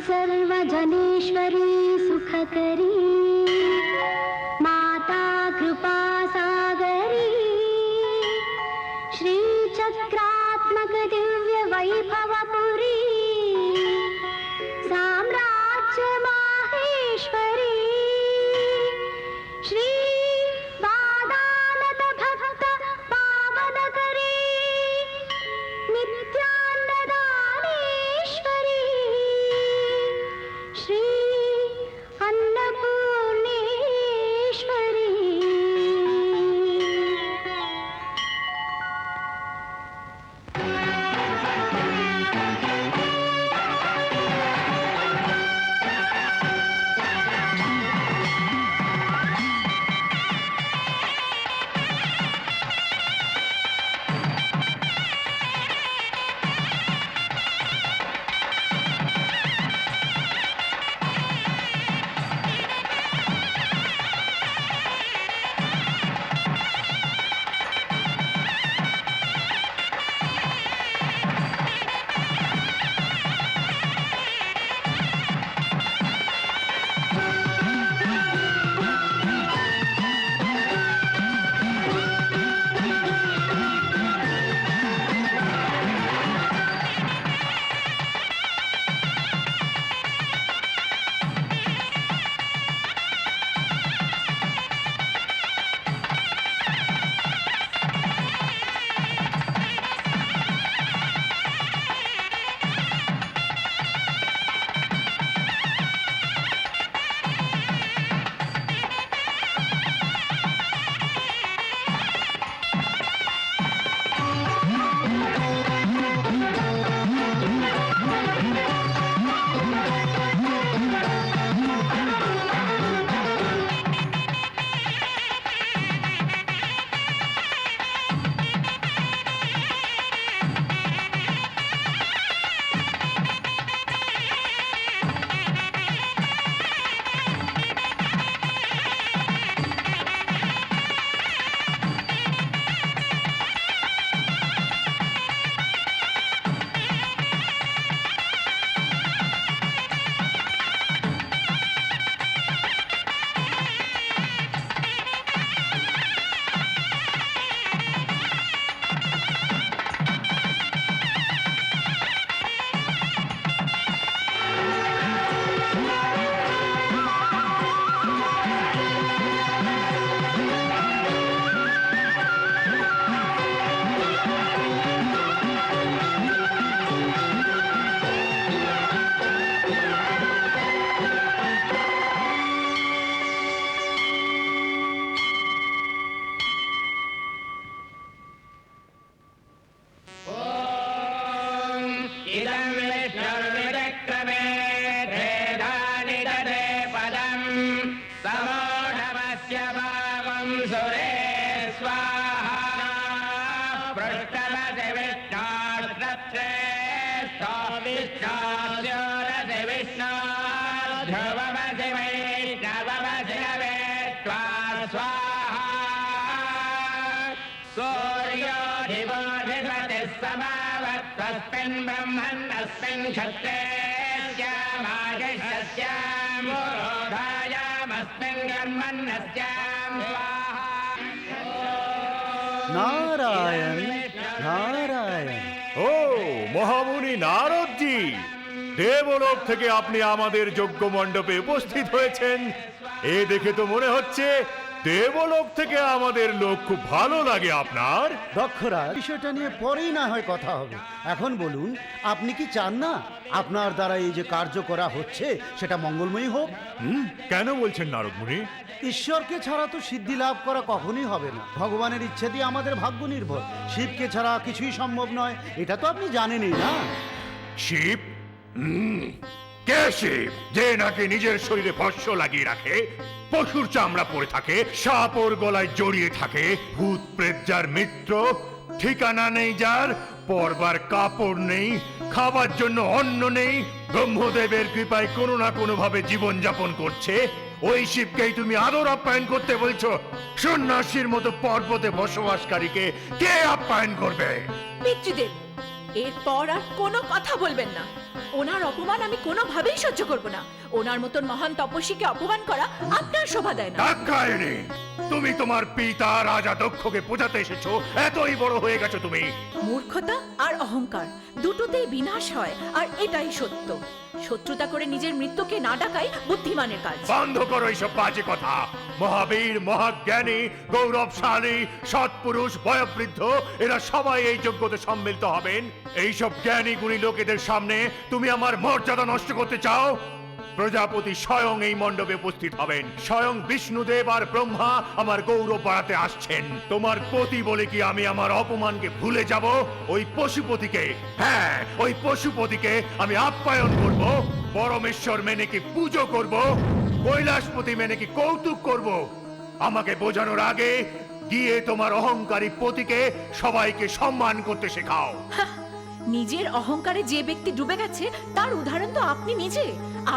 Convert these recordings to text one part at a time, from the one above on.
सर्वजनेश्वरी सुखकरी माता कृपा सागरी श्रीचक्रात्मक दिव्य वैभवपुरी साम्राज्य माहेश्वरी श्री वादानत भक्त पावनकरी नित्यान्नदानेश्वरी श्री अन्नपूर्णेश्वरी। तस्मिन् ब्रह्मण्यस्मिन् क्षत्रेऽस्यामायस्यां पुरोधायामस्मिन् कर्मण्यस्यां नारायण नारायण। ও মহামুনি নারদজি, দেবলোক থেকে আপনি আমাদের যজ্ঞ মণ্ডপে উপস্থিত হয়েছেন। এ দেখে তো মনে হচ্ছে দেবলোক থেকে আমাদের লোক খুব ভালো লাগে আপনার। দক্ষরাজ, বিষয়টা নিয়ে পরেই না হয় কথা হবে। এখন বলুন, আপনি কি চান না আপনার দ্বারা এই যে কার্য করা হচ্ছে সেটা মঙ্গলময়ী হোক? কেন বলছেন নারদমুনি? ঈশ্বরকে ছাড়া তো সিদ্ধি লাভ করা কখনোই হবে না। ভগবানের ইচ্ছে দিয়ে আমাদের ভাগ্য নির্ভর। শিবকে ছাড়া কিছুই সম্ভব নয়, এটা তো আপনি জানেনই না। শিব? কে শিব? যে নাকি নিজের শরীরে ভস্য লাগিয়ে রাখে, পশুর চামড়া পরে থাকে, সাপ ওর গলায় জড়িয়ে থাকে, ভূত প্রেত যার মিত্র, ঠিকানা নেই যার, পরবার কাপড় নেই, খাবার জন্য অন্ন নেই, ব্রহ্মদেবের কৃপায় কোনো না কোনো ভাবে জীবন যাপন করছে, ওই শিবকেই তুমি আদর আপ্যায়ন করতে বলছো? সন্ন্যাসীর মতো পর্বতে বসবাসকারীকে কে আপ্যায়ন করবে? পিতৃদেব, এরপর আর কোনো কথা বলবেন না। ওনার অপমান আমি কোনোভাবেই সহ্য করব না। ওনার মতন মহান তপস্বীকে অপমান করা আপনার শোভা দেয় না। দাক্ষায়ণী, তুমি তোমার পিতা রাজা দক্ষকে বোঝাতে এসেছো, এতই বড় হয়ে গেছো তুমি। মূর্খতা আর অহংকার দুটোতেই বিনাশ হয়, আর এটাই সত্য। শত্রুতা করে নিজের মৃত্যুকে না ডাকাই বুদ্ধিমানের কাজ। বন্ধ করো এইসব বাজে কথা। মহাবীর, মহাজ্ঞানী, গৌরবশালী, সৎপুরুষ, বয়োবৃদ্ধ এরা সবাই এই যজ্ঞতে সম্মিলিত হবেন। এইসব জ্ঞানী গুণী লোকেদের সামনে তুমি আমার মর্যাদা নষ্ট করতে চাও? প্রজাপতি স্বয়ং এই মণ্ডপে উপস্থিত হবেন। স্বয়ং বিষ্ণুদেব আর ব্রহ্মা আমার গৌরব বাড়াতে আসছেন। তোমার পতি বলে কি আমি আমার অপমানকে ভুলে যাব? ওই পশুপতিকে, হ্যাঁ ওই পশুপতিকে আমি আপ্যায়ন করব, পরমেশ্বর মেনে কি পুজো করব, কৈলাসপতি মেনে কি কৌতুক করব? আমাকে বোঝানোর আগে গিয়ে তোমার অহংকারী পতিকে সবাইকে সম্মান করতে শেখাও। হাহ, নিজের অহংকারে যে ব্যক্তি ডুবে গেছে তার উদাহরণ তো আপনি নিজে।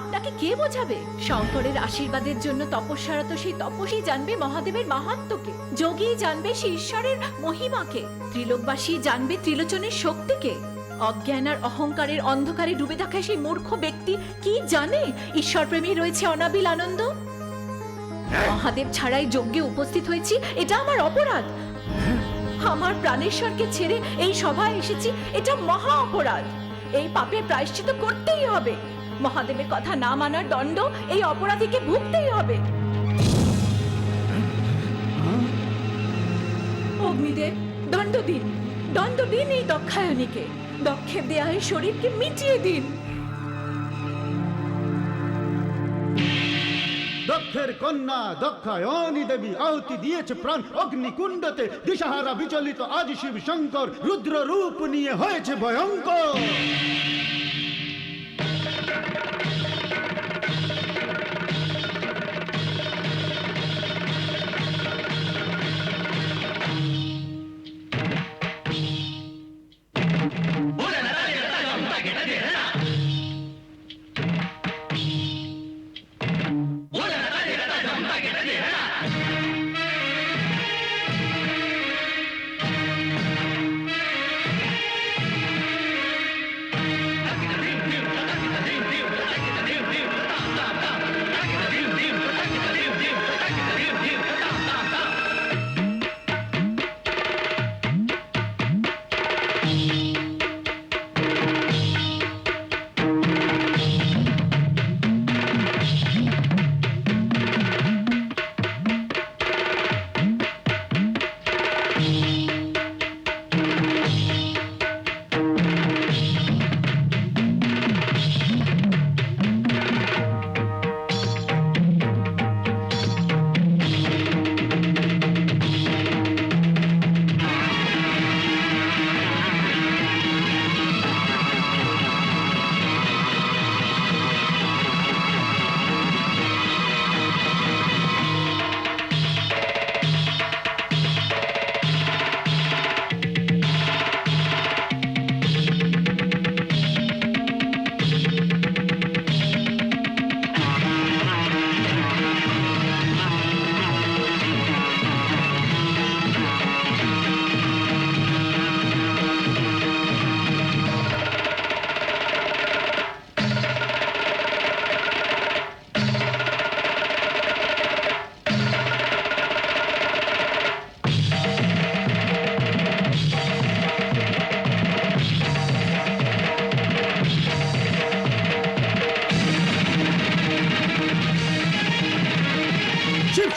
আপনাকে কে বোঝাবে? শঙ্করের আশীর্বাদের জন্য তপস্যারত সেই তপস্বী জানবে মহাদেবের মাহাত্ম্যকে, যোগী জানবে সেই ঈশ্বরের মহিমাকে, ত্রিলোকবাসী জানবে ত্রিলোচনের শক্তিকে। অজ্ঞান আর অহংকারের অন্ধকারে ডুবে থাকা সেই মূর্খ ব্যক্তি কি জানে ঈশ্বর প্রেমী রয়েছে অনাবিল আনন্দ? মহাদেব ছাড়াই যজ্ঞে উপস্থিত হয়েছি, এটা আমার অপরাধ। আমার প্রাণেশ্বরকে ছেড়ে এই সভায় এসেছি, এটা মহা অপরাধ। এই পাপের প্রায়শ্চিত্ত করতেই হবে। মহাদেবের কথা না মানার দণ্ড এই অপরাধীকে ভুগতেই হবে। অগ্নিদেব, দণ্ড দিন, দণ্ড দিন এই দক্ষায়নীকে। দক্ষের দেয়া এই শরীরকে মিটিয়ে দিন। দক্ষের কন্যা দক্ষায়নী দেবী আহুতি দিয়েছে প্রাণ অগ্নিকুণ্ডতে। দিশাহারা বিচলিত আজ শিব শঙ্কর রুদ্র রূপ নিয়ে হয়েছে ভয়ঙ্কর।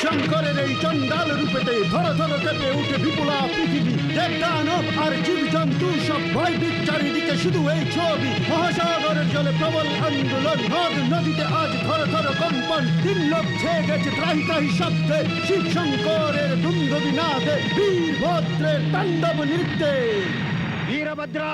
শঙ্করের এই চণ্ডাল রূপেতে ধর ধর কেঁপে উঠে বিপুলা পৃথিবী। দেবদানব আর জীবজন্তু সব ভয়ভীত, চারিদিকে শুধু এই ছবি। মহাসাগরের জলে প্রবল আন্দোলন, নদ নদীতে আজ ধর ধর কম্পন। তিন লোক ছেয়ে গেছে ত্রাহি ত্রাহি শব্দে, শিব শঙ্করের দুন্দুবি নাদে, বীরভদ্রের তাণ্ডব নৃত্যে। বীরভদ্রা!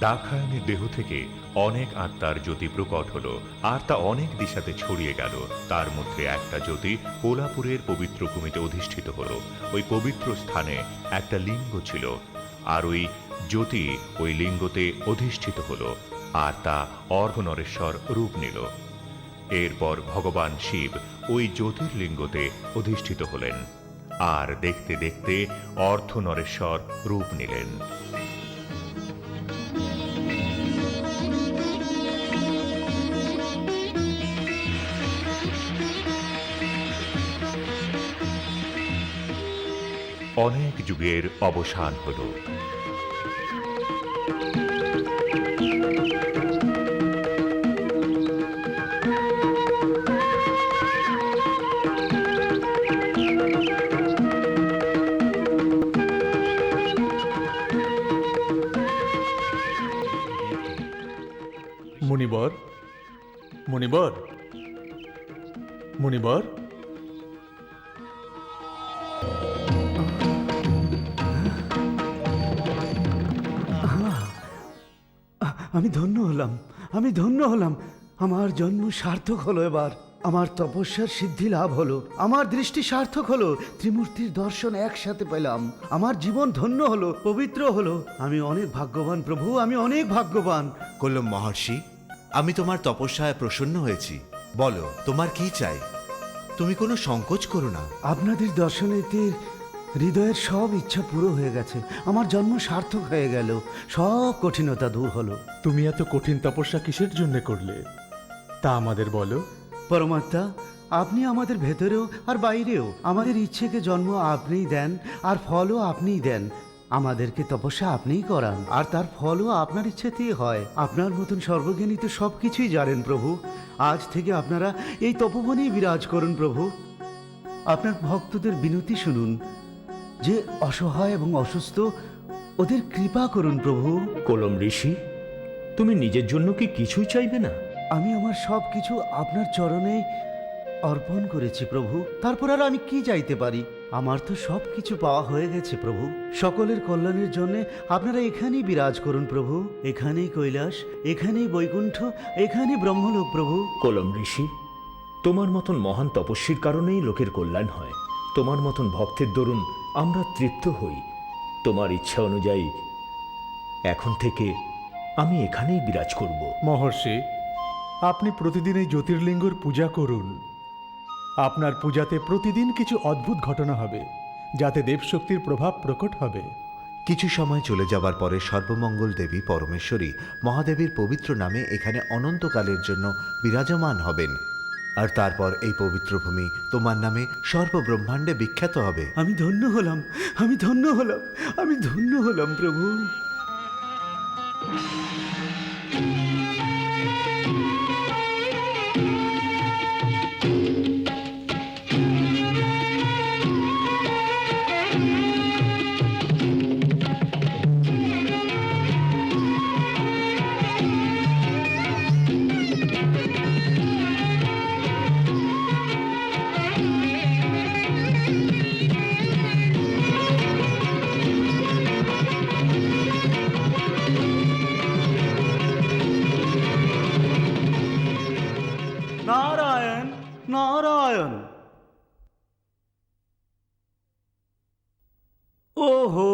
দাক্ষায়ণীর দেহ থেকে অনেক আত্মার জ্যোতি প্রকট হলো, আর তা অনেক দিশাতে ছড়িয়ে গেল। তার মধ্যে একটা জ্যোতি কোলাপুরের পবিত্র ভূমিতে অধিষ্ঠিত হলো। ওই পবিত্র স্থানে একটা লিঙ্গ ছিল, আর ওই জ্যোতি ওই লিঙ্গতে অধিষ্ঠিত হলো, আর তা অর্ধনরেশ্বর রূপ নিল। এরপর ভগবান শিব ওই জ্যোতির্লিঙ্গতে অধিষ্ঠিত হলেন, আর দেখতে দেখতে অর্ধনরেশ্বর রূপ নিলেন। অনেক যুগের অবসান হল। মুনিবর, মুনিবর, মুনিবর, আমি ধন্য হলাম, আমি ধন্য হলাম। আমার জন্ম সার্থক হলো। এবার আমার তপস্যার সিদ্ধি লাভ হলো, আমার দৃষ্টি সার্থক হলো, ত্রিমূর্তির দর্শন একসাথে পেলাম। আমার জীবন ধন্য হলো, পবিত্র হলো। আমি অনেক ভাগ্যবান প্রভু, আমি অনেক ভাগ্যবান। কল্লম মহর্ষি, আমি তোমার তপস্যায় প্রসন্ন হয়েছি। বলো, তোমার কি চাই? তুমি কোনো সংকোচ করো না। আপনাদের দর্শনেতে হৃদয়ের সব ইচ্ছা পুরো হয়ে গেছে। আমার জন্ম সার্থক হয়ে গেল, সব কঠিনতা দূর হলো। তুমি এত কঠিন তপস্যা কিসের জন্য করলে তা আমাদের বলো। পরমাত্মা, আপনি আমাদের ভেতরেও আর বাইরেও আমাদের ইচ্ছেকে জন্ম আপনিই দেন, আর ফলও আপনিই দেন। আমাদেরকে তপস্যা আপনিই করান, আর তার ফলও আপনার ইচ্ছেতেই হয়। আপনার মতন সর্বজ্ঞানী তো সব কিছুই জানেন প্রভু। আজ থেকে আপনারা এই তপবনেই বিরাজ করুন প্রভু। আপনার ভক্তদের বিনতি শুনুন, যে অসহায় এবং অসুস্থ, ওদের কৃপা করুন প্রভু। কলম ঋষি, তুমি নিজের জন্য কি কিছুই চাইবে না? আমি আমার সব কিছু আপনার চরণে অর্পণ করেছি প্রভু। তারপর আর আমি কি চাইতে পারি? আমার তো সব কিছু পাওয়া হয়ে গেছে প্রভু। সকলের কল্যাণের জন্য আপনারা এখানেই বিরাজ করুন প্রভু। এখানেই কৈলাস, এখানেই বৈকুণ্ঠ, এখানেই ব্রহ্মলোক প্রভু। কলম ঋষি, তোমার মতন মহান তপস্বীর কারণেই লোকের কল্যাণ হয়। তোমার মতন ভক্তের দরুন আমরা তৃপ্ত হই। তোমার ইচ্ছা অনুযায়ী এখন থেকে আমি এখানেই বিরাজ করব। মহর্ষি, আপনি প্রতিদিন এই জ্যোতির্লিঙ্গর পূজা করুন। আপনার পূজাতে প্রতিদিন কিছু অদ্ভুত ঘটনা হবে, যাতে দেবশক্তির প্রভাব প্রকট হবে। কিছু সময় চলে যাবার পরে সর্বমঙ্গল দেবী পরমেশ্বরী মহাদেবীর পবিত্র নামে এখানে অনন্তকালের জন্য বিরাজমান হবেন। আর তারপর এই পবিত্র ভূমি তোমার নামে সর্বব্রহ্মাণ্ডে বিখ্যাত হবে। আমি ধন্য হলাম, আমি ধন্য হলাম, আমি ধন্য হলাম প্রভু। নারায়ণ, নারায়ণ। ওহো,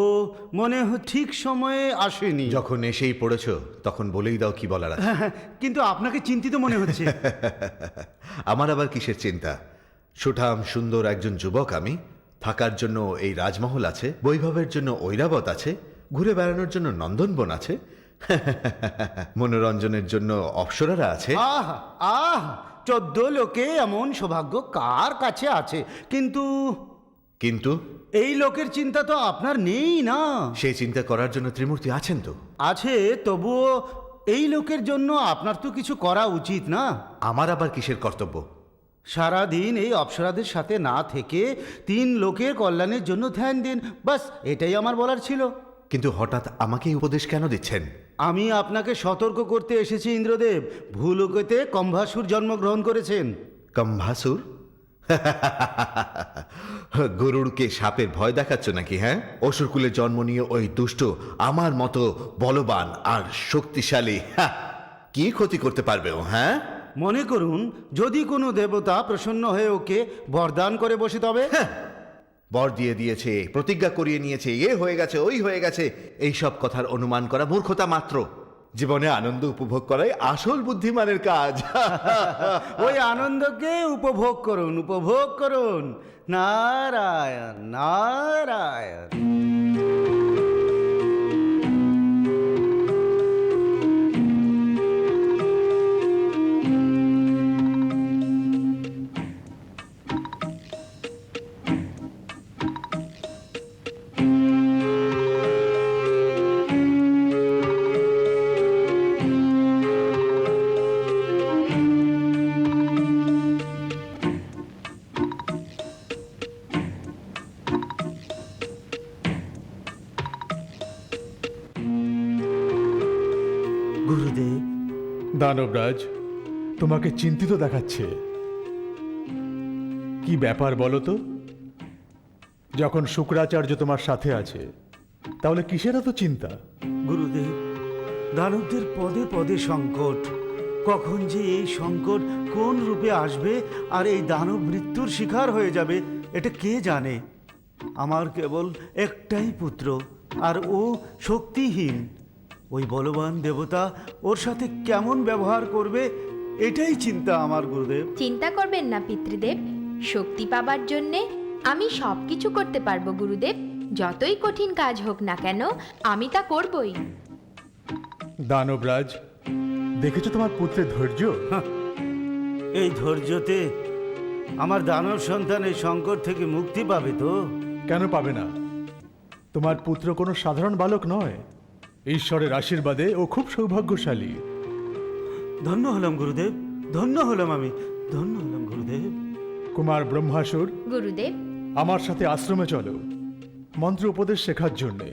মনে হয় ঠিক সময়ে আসেনি। যখন এসেই পড়েছ তখন বলেই দাও কি বলার আছে। কিন্তু আপনাকে চিন্তিত মনে হচ্ছে। আমার আবার কিসের চিন্তা? সুঠাম সুন্দর একজন যুবক আমি। থাকার জন্য এই রাজমহল আছে, বৈভবের জন্য ঐরাবত আছে, ঘুরে বেড়ানোর জন্য নন্দনবন আছে, মনোরঞ্জনের জন্য অপ্সরারা আছে। আহ আহ, 14 লোকে এমন সৌভাগ্য কার কাছে আছে? কিন্তু কিন্তু এই লোকের চিন্তা তো আপনার নেই না। সেই চিন্তা করার জন্য ত্রিমূর্তি আছেন তো। আছে, তবুও এই লোকের জন্য আপনার তো কিছু করা উচিত না? আমার আবার কিসের কর্তব্য? সারাদিন এই অপ্সরাদের সাথে না থেকে 3 লোকের কল্যাণের জন্য ধ্যান দিন, বাস এটাই আমার বলার ছিল। কিন্তু হঠাৎ আমাকে এই উপদেশ কেন দিচ্ছেন? আমি আপনাকে সতর্ক করতে এসেছি ইন্দ্রদেব। ভূলোকেতে কম্ভাসুর জন্মগ্রহণ করেছেন। কম্ভাসুর? গরুড়কে সাপের ভয় দেখাচ্ছ নাকি? হ্যাঁ, অসুরকুলে জন্ম নিয়ে ওই দুষ্ট আমার মতো বলবান আর শক্তিশালী কি ক্ষতি করতে পারবে ও? হ্যাঁ, মনে করুন যদি কোনো দেবতা প্রসন্ন হয়ে ওকে বরদান করে বসে, তবে বর দিয়ে দিয়েছে, প্রতিজ্ঞা করিয়ে নিয়েছে, এ হয়ে গেছে, ওই হয়ে গেছে, এই সব কথার অনুমান করা মূর্খতা মাত্র। জীবনে আনন্দ উপভোগ করাই আসল বুদ্ধিমানের কাজ। ওই আনন্দকে উপভোগ করুন, উপভোগ করুন। নারায়ণ নারায়ণ। গুরুদেব, দানবরাজ, তোমাকে চিন্তিত দেখাচ্ছে। কি ব্যাপার বলো তো? যখন শুক্রাচার্য তোমার সাথে আছে, তাহলে কিসের এত চিন্তা? গুরুদেব, দানবদের পদে পদে সংকট। কখন যে এই সংকট কোন রূপে আসবে আর এই দানব মৃত্যুর শিকার হয়ে যাবে, এটা কে জানে। আমার কেবল একটাই পুত্র, আর ও শক্তিহীন। ওই বলবান দেবতা ওর সাথে কেমন ব্যবহার করবে, এটাই চিন্তা আমার, গুরুদেব। চিন্তা করবেন না পিতৃদেব, শক্তি পাবার জন্যে আমি সব কিছু করতে পারবো গুরুদেব। যতই কঠিন কাজ হোক না কেন আমি তা করবই। দানবরাজ, দেখেছো তোমার পুত্রের ধৈর্য? এই ধৈর্যতে আমার দানব সন্তান এই সংকট থেকে মুক্তি পাবে তো? কেন পাবে না? তোমার পুত্র কোনো সাধারণ বালক নয়। ঈশ্বরের আশীর্বাদে ও খুব সৌভাগ্যশালী। ধন্য হলাম গুরুদেব, ধন্য হলাম আমি, ধন্য হলাম গুরুদেব। কুমার ব্রহ্মাসুর, গুরুদেব, আমার সাথে আশ্রমে চলো মন্ত্র উপদেশ শেখার জন্যে।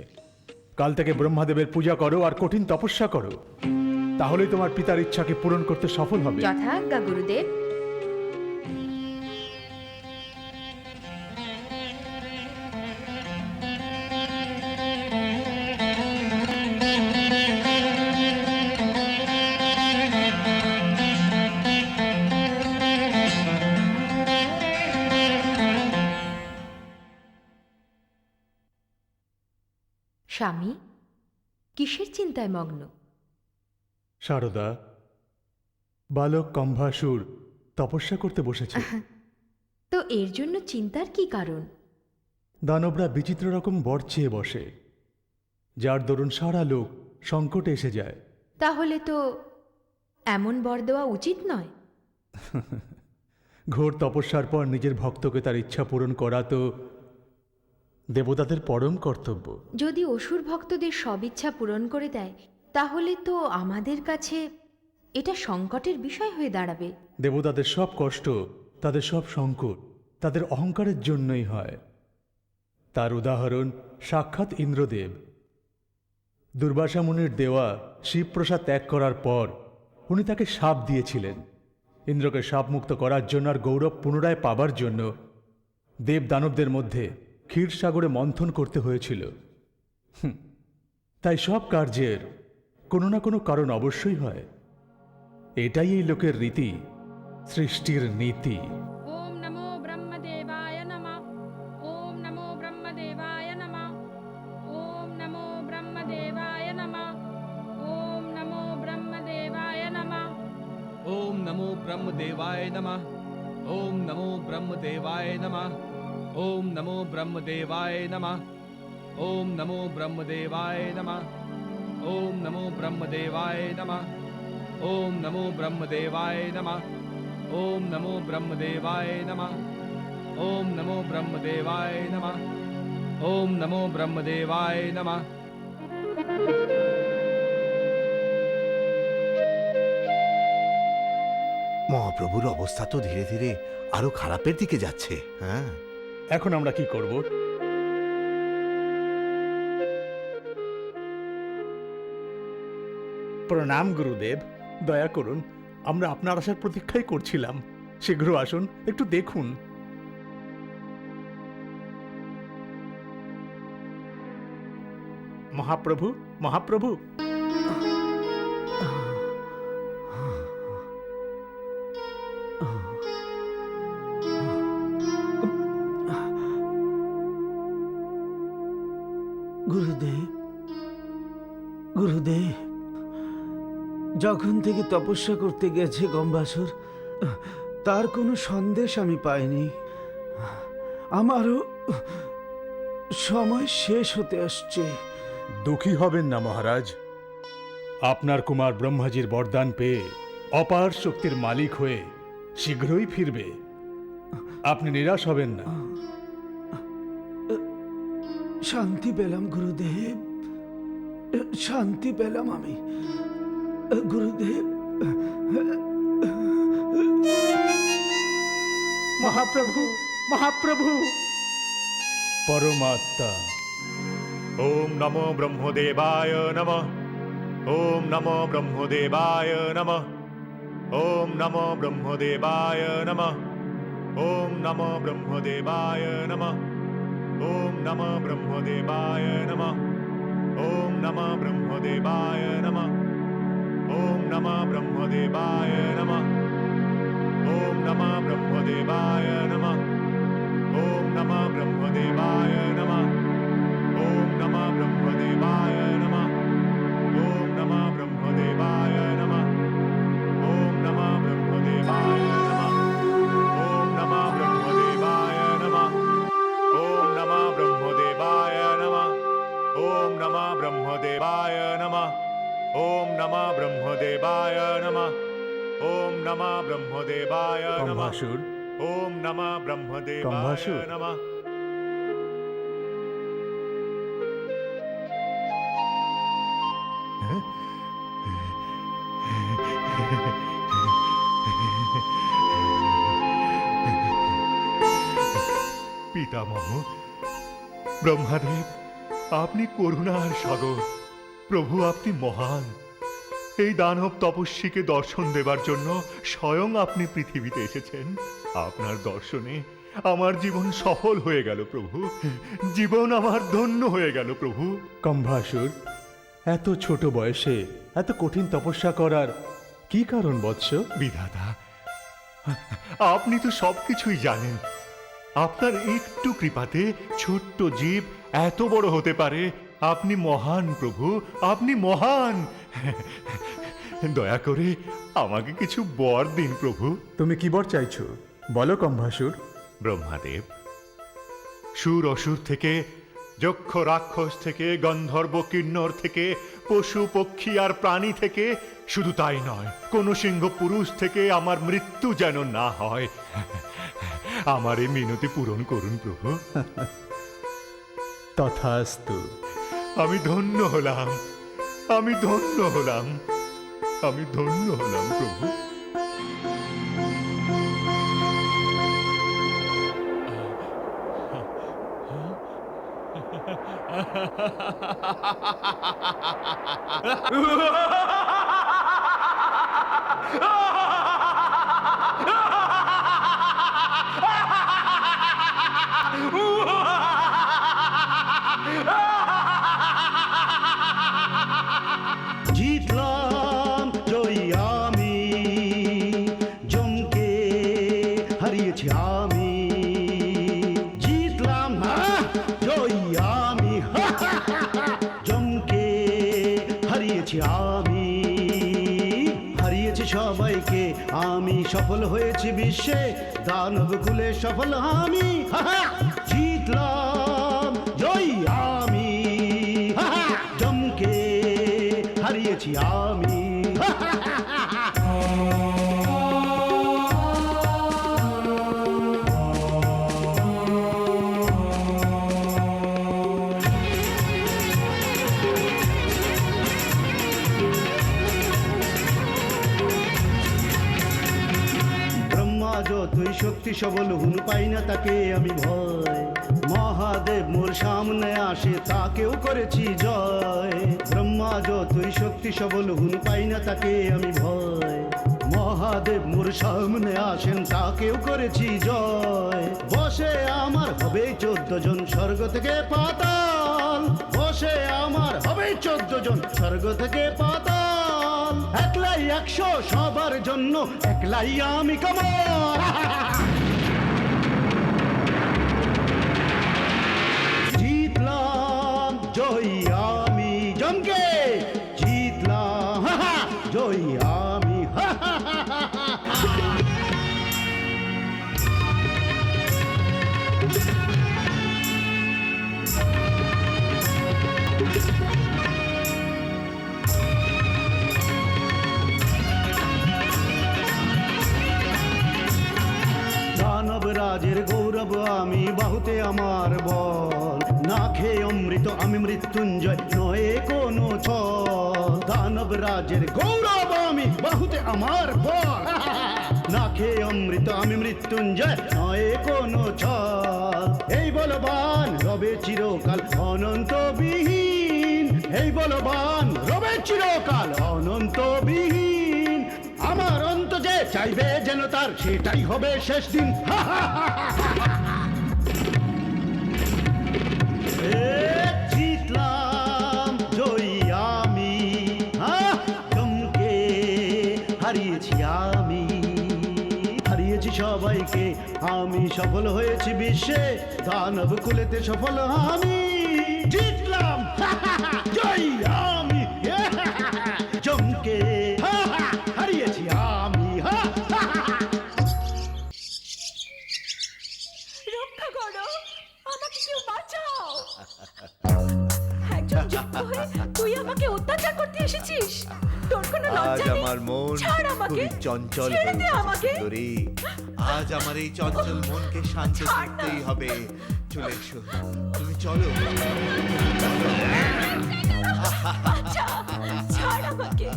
কাল থেকে ব্রহ্মাদেবের পূজা করো আর কঠিন তপস্যা করো, তাহলেই তোমার পিতার ইচ্ছাকে পূরণ করতে সফল হবে। যথাজ্ঞা গুরুদেব। স্বামী, কিসের চিন্তায় মগ্ন? শারদা, বালক কম্ভাসুর তপস্যা করতে বসেছে। তো এর জন্য চিন্তার কি কারণ? দানবরা বিচিত্র রকম বর চেয়ে বসে, যার দরুন সারা লোক সংকটে এসে যায়। তাহলে তো এমন বর দেওয়া উচিত নয়। ঘোর তপস্যার পর নিজের ভক্তকে তার ইচ্ছা পূরণ করা তো দেবতাদের পরম কর্তব্য। যদি অসুর ভক্তদের সব ইচ্ছা পূরণ করে দেয়, তাহলে তো আমাদের কাছে এটা সংকটের বিষয় হয়ে দাঁড়াবে। দেবতাদের সব কষ্ট, তাদের সব সংকট তাদের অহংকারের জন্যই হয়। তার উদাহরণ সাক্ষাৎ ইন্দ্রদেব। দুর্বাসা মুনির দেওয়া শিবপ্রসাদ ত্যাগ করার পর উনি তাকে শাপ দিয়েছিলেন। ইন্দ্রকে শাপমুক্ত করার জন্য আর গৌরব পুনরায় পাবার জন্য দেব দানবদের মধ্যে ক্ষীরসাগরে মন্থন করতে হয়েছিল। তাই সব কার্যের কোনো না কোনো কারণ অবশ্যই হয়। এটাই এই লোকের রীতি, সৃষ্টির নীতি। ওম নমো ব্রহ্মদেবায় নমঃ। ওম নমো ব্রহ্মদেবায় নমঃ। ওম নমো ব্রহ্মদেবায় নমঃ। ওম নমো ব্রহ্মদেবায় নমঃ। ওম নমো ব্রহ্মদেবায় নমঃ। ওম নমো ব্রহ্মদেবায় নমঃ। ওম নমো ব্রহ্মদেবায় নমঃ। ওম নমো ব্রহ্মদেবায় নমঃ। ওম নমো ব্রহ্মদেবায় নমঃ। ওম নমো ব্রহ্মদেবায় নমঃ। ওম নমো ব্রহ্মদেবায় নমঃ। ওম নমো ব্রহ্মদেবায় নমঃ। ওম নমো ব্রহ্মদেবায় নমঃ। মহাপ্রভুর অবস্থা তো ধীরে ধীরে আরো খারাপের দিকে যাচ্ছে। হ্যাঁ, এখন আমরা কি করব? প্রণাম গুরুদেব, দয়া করুন, আমরা আপনার আসার প্রতীক্ষাই করছিলাম। শীঘ্র আসুন, একটু দেখুন। মহাপ্রভু, মহাপ্রভু। গুরুদেব, গুরুদেব, যখন থেকে তপস্যা করতে গেছে গম্বাসুর, তার কোনো সন্দেশ আমি পাইনি। আমারও সময় শেষ হতে আসছে। দুঃখী হবেন না মহারাজ। আপনার কুমার ব্রহ্মাজির বরদান পেয়ে অপার শক্তির মালিক হয়ে শীঘ্রই ফিরবে। আপনি নিরাশ হবেন না। শান্তি পেলাম গুরুদেব, শান্তি পেলাম আমি। গুরুদেব, মহাপ্রভু, মহাপ্রভু। পরমাত্মা। ওম নমো ব্রহ্মদেবায় নমঃ। ওম নমো ব্রহ্মদেবায় নমঃ। ওম নমো ব্রহ্মদেবায় নমঃ। ওম নমো ব্রহ্মদেবায় নমঃ। ওম নমো ব্রহ্মদেবায় নমঃ। ওম নমো ব্রহ্মদেবায় নমঃ। ওম নমো ব্রহ্মদেবায় নমঃ। ওম নমো ব্রহ্মদেবায় নমঃ। ওম নমো ব্রহ্মদেবায় নমঃ। ওম নমো ব্রহ্মদেবায় নমঃ। ওম নমো ব্রহ্মদেবায় নমঃ। ওম নমো ব্রহ্মদেবায় নমঃ। ওম নমো ব্রহ্মদেবায় নমঃ। ওম নমো ব্রহ্মদেবায় নমঃ। ওম নমো ব্রহ্মদেবায় নমঃ। ওম নমো ব্রহ্মদেবায় নমঃ। ওম নমো ব্রহ্মদেবায় নমঃ। কম্ভাসুর, ওম নমো ব্রহ্মদেবায় কম্ভাসুর। নমঃ। পিতামহ, ব্রহ্মাদেব, আপনি করুণার সাগর। প্রভু, আপনি মহান। এই দানব তপস্বীকে দর্শন দেবার জন্য স্বয়ং আপনি পৃথিবীতে এসেছেন। আপনার দর্শনে আমার জীবন সফল হয়ে গেল প্রভু। জীবন আমার ধন্য হয়ে গেল প্রভু। কম্ভাসুর, এত ছোট বয়সে এত কঠিন তপস্যা করার কি কারণ বৎস? বিধাতা, আপনি তো সবকিছুই জানেন। আপনার একটু কৃপাতে ছোট্ট জীব এত বড় হতে পারে। আপনি মহান প্রভু, আপনি মহান। দয়া করে আমাকে কিছু বর দিন প্রভু। তুমি কি বর চাইছো বলো কম্ভাসুর? ব্রহ্মাদেব, সুর অসুর থেকে, যক্ষ রাক্ষস থেকে, গন্ধর্ব কিন্নর থেকে, পশু পক্ষী আর প্রাণী থেকে, শুধু তাই নয়, কোন সিংহ পুরুষ থেকে আমার মৃত্যু যেন না হয়। আমার এই মিনতি পূরণ করুন প্রভু। তথাস্তু। আমি ধন্য হলাম, আমি ধন্য হলাম, আমি ধন্য হলাম প্রভু। জিতলাম জয়ী আমি, জমকে হারিয়েছি আমি। জিতলাম জয়ী আমি, জমকে হারিয়েছি আমি। হারিয়েছি সবাইকে আমি, সফল হয়েছি বিশ্বে, দানব কুলে সফল আমি। জিতলাম জয়ী আমি, জমকে হারিয়েছি আমি। ব্রহ্মা যতই শক্তি সবল হুন পাই না তাকে আমি ভয়। মহাদেব মোর সামনে আসে তাকেও করেছি জয়। ব্রহ্মা যতই শক্তি সবল হুন পাই না তাকে আমি ভয়। মহাদেব মোর সামনে আসেন, তাকেও করেছি জয়। বসে আমার হবে 14 জন স্বর্গ থেকে পাতাল, বসে আমার হবে 14 জন স্বর্গ থেকে পাতাল। একলাই 100 সবার জন্য, একলাই আমি কমর। জিতলাম জয় আমি জমকে, জিতলাম জয় আমি। দানব রাজের গৌরব আমি, বাহুতে আমার বল। না খেয়ে অমৃত আমি মৃত্যুঞ্জয়, নয় কোনো ছল। দানব রাজের গৌরব আমি, বাহুতে আমার বল। না খেয়ে অমৃত আমি মৃত্যুঞ্জয়, নয় কোনো ছল। এই বলবান রবে চিরকাল অনন্তবিহীন, এই বলবান রবে চিরকাল অনন্তবিহীন। আমার অন্ত যে চাইবে যেন তার, সেটাই হবে শেষ দিন। জিতলাম জয়ী আমি, চমকে হারিয়েছি আমি, হারিয়েছি সবাইকে আমি, সফল হয়েছি বিশ্বে, দানব কুলেতে সফল আমি। জিতলাম জয়ী আমি, চমকে হারিয়েছি আমি। রক্ষা করো, আমাকে কেউ বাঁচাও। একজন যোগ্য হয়ে তুই আমাকে অত্যাচার করতে এসেছিস? তোর কোনো লজ্জা নেই? ছাড় আমাকে, চঞ্চল ছেড়ে দে আমাকে। আজ আমার এই চঞ্চল মনকে শান্ত করতেই হবে। চলে এসো, তুমি চলো। বাঁচা, ছাড় আমাকে।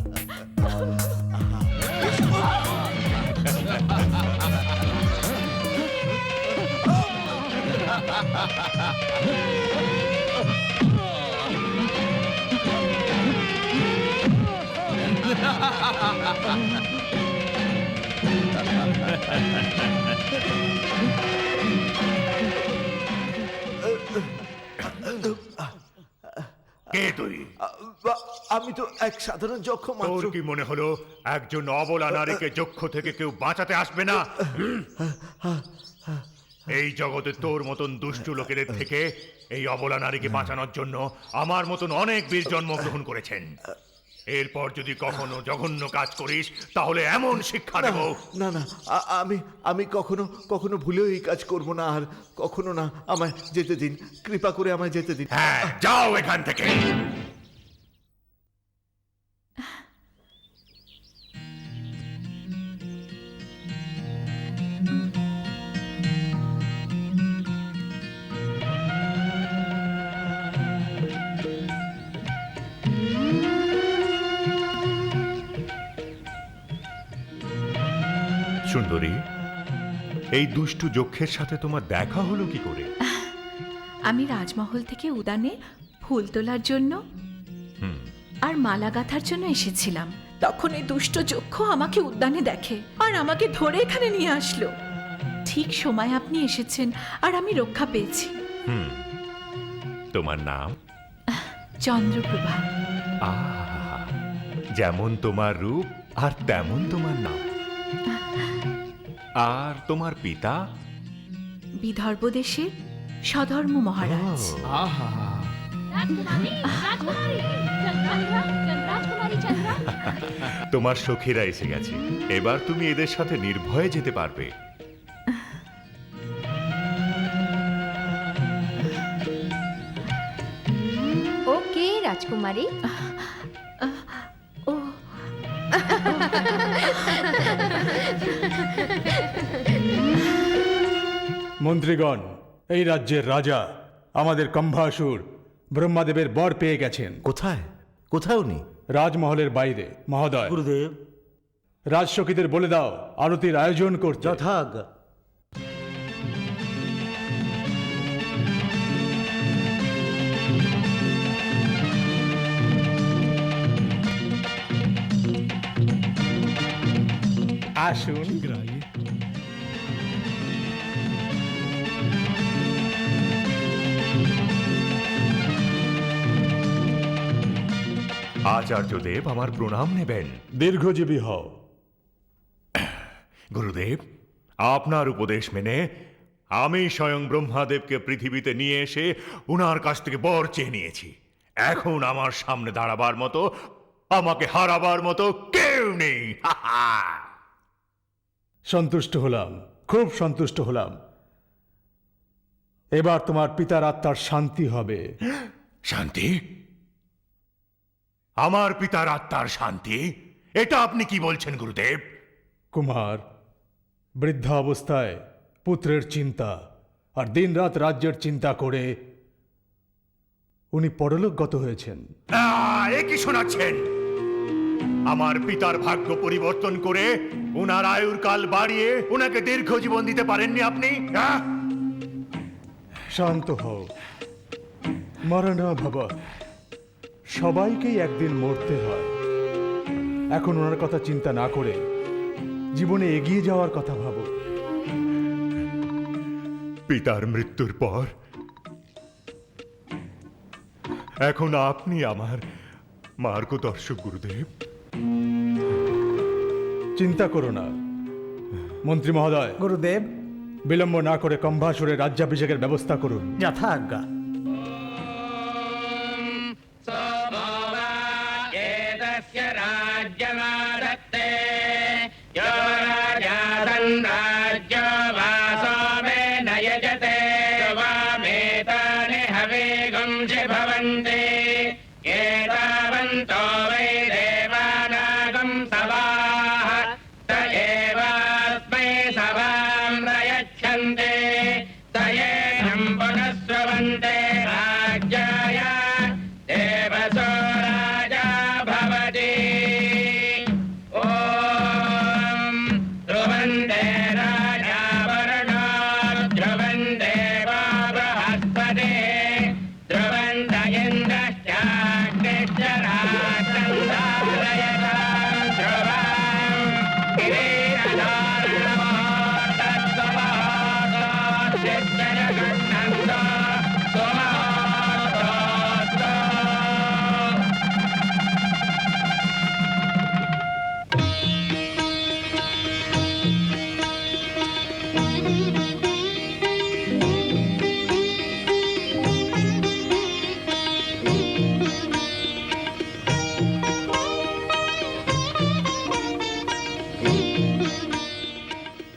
কে তুই? আমি তো এক সাধারণ যক্ষ তোর মাত্র। কি মনে হলো একজন অবলা নারীকে যক্ষ থেকে কেউ বাঁচাতে আসবে না? এই জগতে তোর মতন দুষ্টু লোকেদের থেকে এই অবলা নারীকে বাঁচানোর জন্য আমার মতন অনেক বীর জন্মগ্রহণ করেছেন। এরপর যদি কখনো জঘন্য কাজ করিস তাহলে এমন শিক্ষা দেব। না না, আমি কখনো কখনো ভুলেও এই কাজ করব না, আর কখনো না। আমায় যেতে দিন, কৃপা করে আমায় যেতে দিন। হ্যাঁ, যাও এখান থেকে। সুন্দরী, এই দুষ্টু যক্ষের সাথে তোমার দেখা হলো কি করে? আমি রাজমহল থেকে উদানে ফুল তোলার জন্য আর মালা গাঁথার জন্য এসেছিলাম। তখন এই দুষ্ট যক্ষ আমাকে উদ্যানে দেখে আর আমাকে ধরে এখানে নিয়ে আসলো। ঠিক সময় আপনি এসেছেন আর আমি রক্ষা পেয়েছি। তোমার নাম? চন্দ্রপ্রভা। আহা, যেমন তোমার রূপ আর তেমন তোমার নাম। আর তোমার পিতা? বিদর্ভ দেশের সধর্ম মহারাজ। আহা, তোমার সখীরা এসে গেছে, এবার তুমি এদের সাথে নির্ভয়ে যেতে পারবে। ও কে রাজকুমারী? ও মন্ত্রীগণ, এই রাজ্যের রাজা আমাদের কম্ভাসুর ব্রহ্মাদেবের বর পেয়ে গেছেন। কোথায় কোথায় উনি? রাজমহলের বাইরে মহোদয়। গুরুদেব। রাজসখীদের বলে দাও আরতির আয়োজন করতে। যথাজ্ঞা। আসুন। আচার্যদেব আমার প্রণাম নেবেন। দীর্ঘজীবী হও। গুরুদেব, আপনার উপদেশ মেনে আমি স্বয়ং ব্রহ্মাদেবকে পৃথিবীতে নিয়ে এসে উনার কাছ থেকে বর চেয়ে নিয়েছি। এখন আমার সামনে দাঁড়াবার মতো, আমাকে হারাবার মতো কেউ নেই। সন্তুষ্ট হলাম, খুব সন্তুষ্ট হলাম। এবার তোমার পিতার আত্মার শান্তি হবে। শান্তি? আমার পিতার আত্মার শান্তি? এটা আপনি কি বলছেন গুরুদেব? কুমার, বৃদ্ধা অবস্থায় পুত্রের চিন্তা আর দিনরাত রাজ্যের চিন্তা করে উনি পরলোকগত হয়েছেন। এ কি শোনাচ্ছেন? আমার পিতার ভাগ্য পরিবর্তন করে উনার আয়ুর কাল বাড়িয়ে উনাকে দীর্ঘ জীবন দিতে পারেননি আপনি? শান্ত হও, মরণ ভব। সবাইকেই একদিন মরতে হয়। এখন ওনার কথা চিন্তা না করে জীবনে এগিয়ে যাওয়ার কথা ভাবো। পিতার মৃত্যুর পর এখন আপনি আমার মার্গদর্শক গুরুদেব। চিন্তা করো না মন্ত্রী মহোদয়। গুরুদেব, বিলম্ব না করে কম্ভাসুরের রাজ্যাভিষেকের ব্যবস্থা করুন। যথা আজ্ঞা।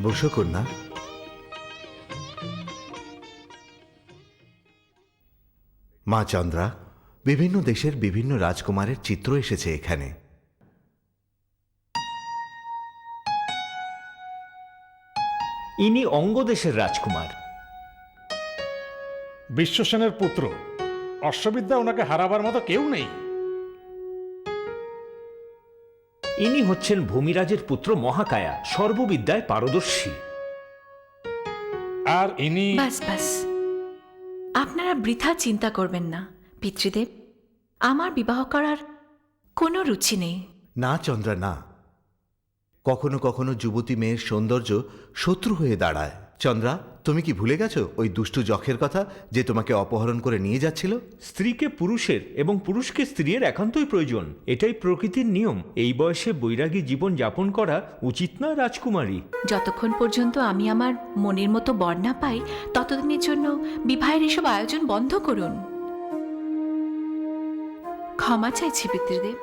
বসো কন্যা। মা চন্দ্রা, বিভিন্ন দেশের বিভিন্ন রাজকুমারের চিত্র এসেছে এখানে। ইনি অঙ্গদেশের রাজকুমার। বিশ্বসেনের পুত্র। অশ্ববিদ্যা ওনাকে হারাবার মতো কেউ নেই। ইনি হচ্ছেন ভূমিরাজের পুত্র মহাকায়া, সর্ববিদ্যায় পারদর্শী। আর ইনি বাস বাস, আপনারা বৃথা চিন্তা করবেন না পিতৃদেব। আমার বিবাহ করার কোনো রুচি নেই। না চন্দ্রা, না। কখনো কখনো যুবতী মেয়ের সৌন্দর্য শত্রু হয়ে দাঁড়ায়। চন্দ্রা, তুমি কি ভুলে গেছো ওই দুষ্টু যক্ষের কথা যে তোমাকে অপহরণ করে নিয়ে যাচ্ছিল? স্ত্রীকে পুরুষের এবং পুরুষকে স্ত্রীর একান্তই প্রয়োজন। এটাই প্রকৃতির নিয়ম। এই বয়সে বৈরাগী জীবন যাপন করা উচিত না রাজকুমারী। যতক্ষণ পর্যন্ত আমি আমার মনের মতো বর না পাই, ততদিনের জন্য বিবাহের এসব আয়োজন বন্ধ করুন। ক্ষমা চাইছি পিতৃদেব।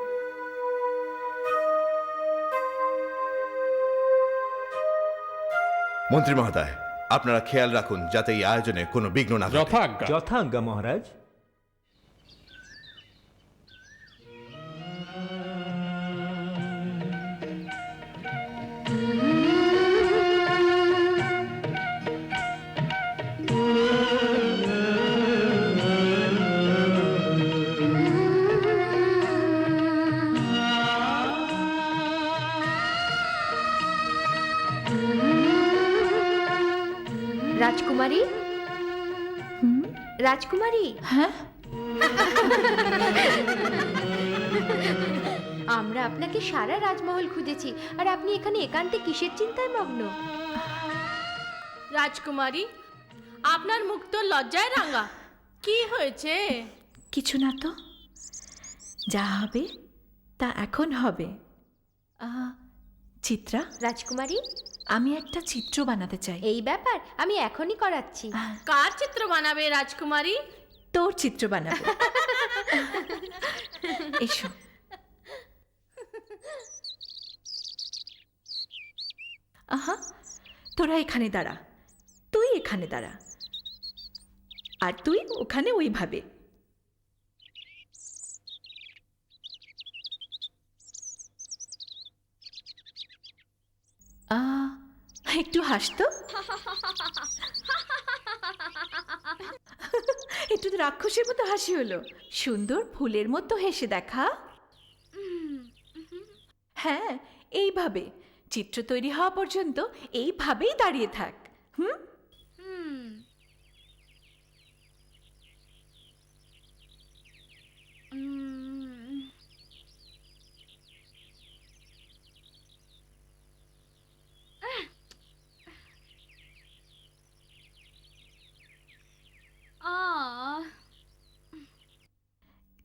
মন্ত্রী মহোদয়, আপনারা খেয়াল রাখুন যাতে এই আয়োজনে কোনো বিঘ্ন না ঘটে। যথাজ্ঞা। যথাজ্ঞা মহারাজ। রাজকুমারী, রাজকুমারী, হ্যাঁ, আমরা আপনাকে সারা রাজমহল খুঁজেছি, আর আপনি এখানে একান্তে কিসের চিন্তায় মগ্ন? রাজকুমারী, আপনার মুখ তো লজ্জায় রাঙা। কি হয়েছে? কিছু না তো, যা হবে তা এখন হবে। চিত্রা, রাজকুমারী, আমি একটা চিত্র বানাতে চাই। এই ব্যাপার আমি এখনই করাচ্ছি। কার চিত্র বানাবে রাজকুমারী? তোর চিত্র বানাবো। এসো। আহা, তোরা এখানে দাঁড়া, তুই এখানে দাঁড়া, আর তুই ওখানে ওইভাবে। একটু হাসতো, একটু তো রাক্ষসের মতো হাসি হলো। সুন্দর ফুলের মতো হেসে দেখা। হ্যাঁ, এইভাবে চিত্র তৈরি হওয়া পর্যন্ত এইভাবেই দাঁড়িয়ে থাক। হুম,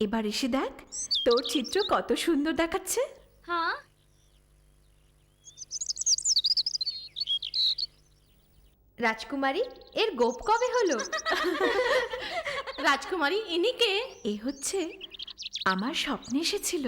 এবার এসে দেখ তোর চিত্র কত সুন্দর দেখাচ্ছে। হ্যাঁ, রাজকুমারী, এর গোপ কবে হলো? রাজকুমারী, ইনি কে? এ হচ্ছে আমার স্বপ্নে এসেছিল।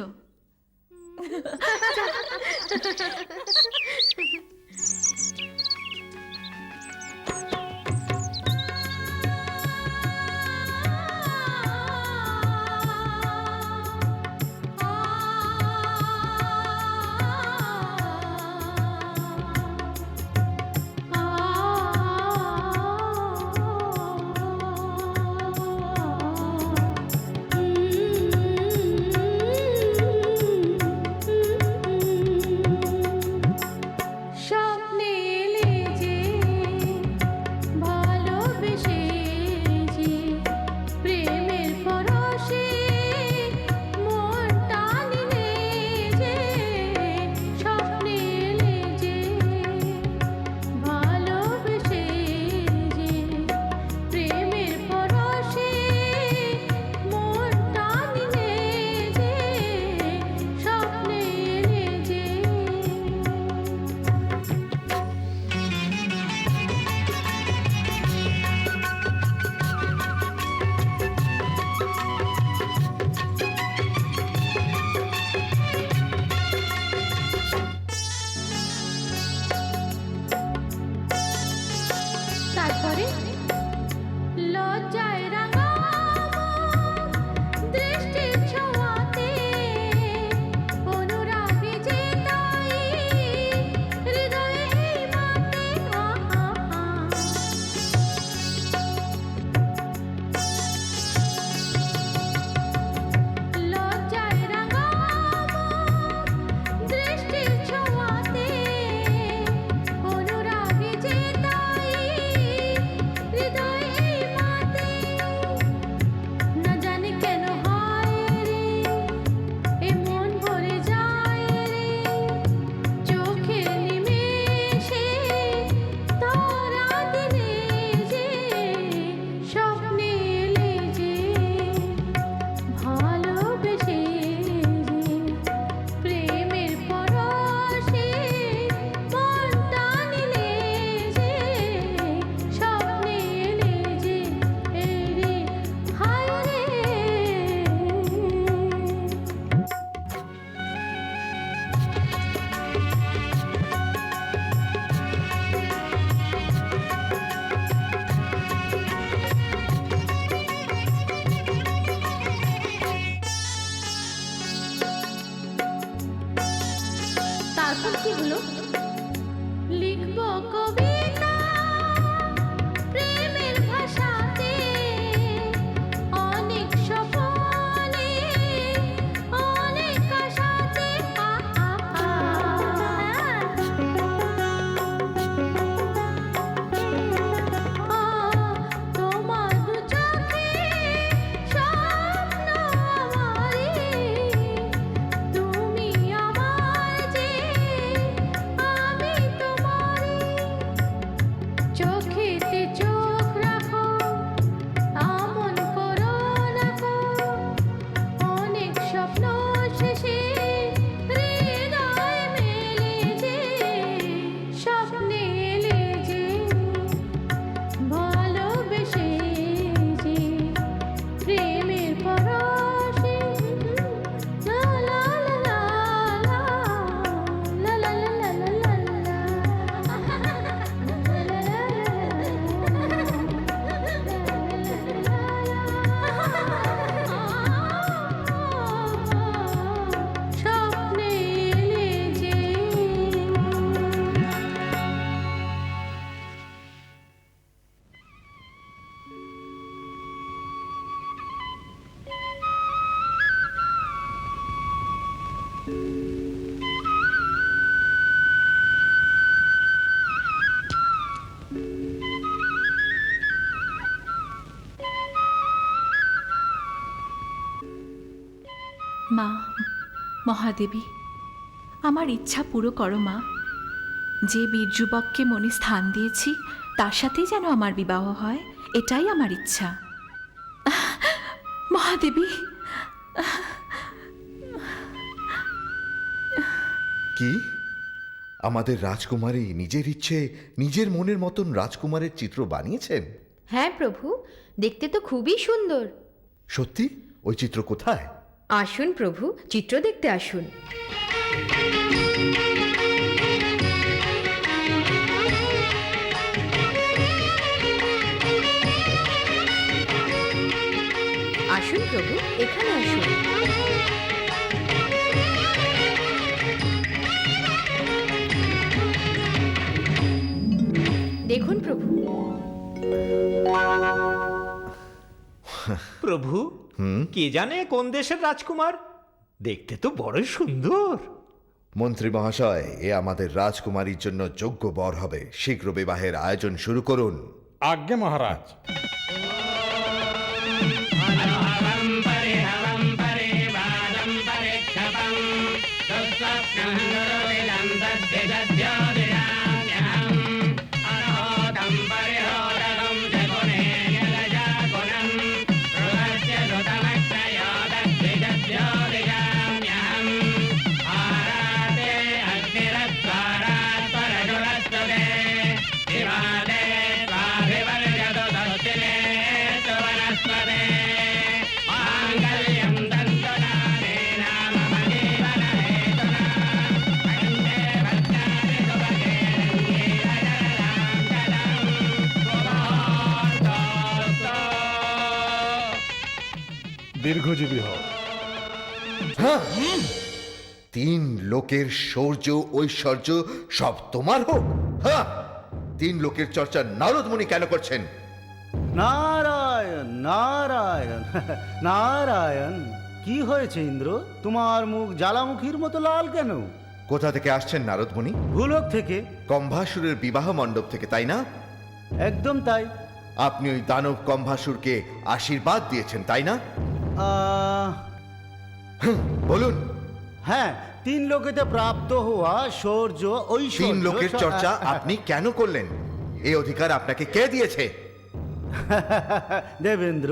চোখেতে চোখ রাখো, আমন করো না গো। অনেক স্বপ্ন শেষে হৃদয় মেলে যে, স্বপ্নে এলে যে, ভালোবেসে যে, প্রেমের পরশে লা লা লা লা লা লা লা লা লা স্বপ্নে এলে যে। মা, মহাদেবী, আমার ইচ্ছা পুরো করো মা। যে বীর যুবককে মনে স্থান দিয়েছি তার সাথেই যেন আমার বিবাহ হয়, এটাই আমার ইচ্ছা। মহাদেবী, কি আমাদের রাজকুমারী নিজের ইচ্ছে নিজের মনের মতন রাজকুমারের চিত্র বানিয়েছেন? হ্যাঁ প্রভু, দেখতে তো খুবই সুন্দর। সত্যি? ওই চিত্র কোথায়? আসুন প্রভু, চিত্র দেখতে আসুন। আসুন প্রভু, এখানে আসুন। দেখুন প্রভু। প্রভু, কে জানে কোন দেশের রাজকুমার? দেখতে তো বড়ই সুন্দর। মন্ত্রী মহাশয়, এ আমাদের রাজকুমারীর জন্য যোগ্য বর হবে। শীঘ্র বিবাহের আয়োজন শুরু করুন। আজ্ঞে মহারাজ। দীর্ঘজীবী হও। হ্যাঁ, 3 লোকের শৌর্য ঐশ্বর্য সব তোমার হোক। হ্যাঁ, 3 লোকের চর্চা নারদমুনি কেন করছেন? নারায়ণ নারায়ণ নারায়ণ। কি হয়েছে ইন্দ্র, তোমার মুখ জ্বালামুখীর মতো লাল কেন? কোথা থেকে আসছেন নারদমুনি? ভূলোক থেকে। কম্ভাসুরের বিবাহ মণ্ডপ থেকে, তাই না? একদম তাই। আপনি ওই দানব কম্ভাসুরকে আশীর্বাদ দিয়েছেন, তাই না? বলুন। হ্যাঁ, 3 লোকেতে প্রাপ্ত হওয়া শৌর্য ঐশ্বর্য 3 লোকের চর্চা আপনি কেন করলেন? এই অধিকার আপনাকে কে দিয়েছে? দেবেন্দ্র,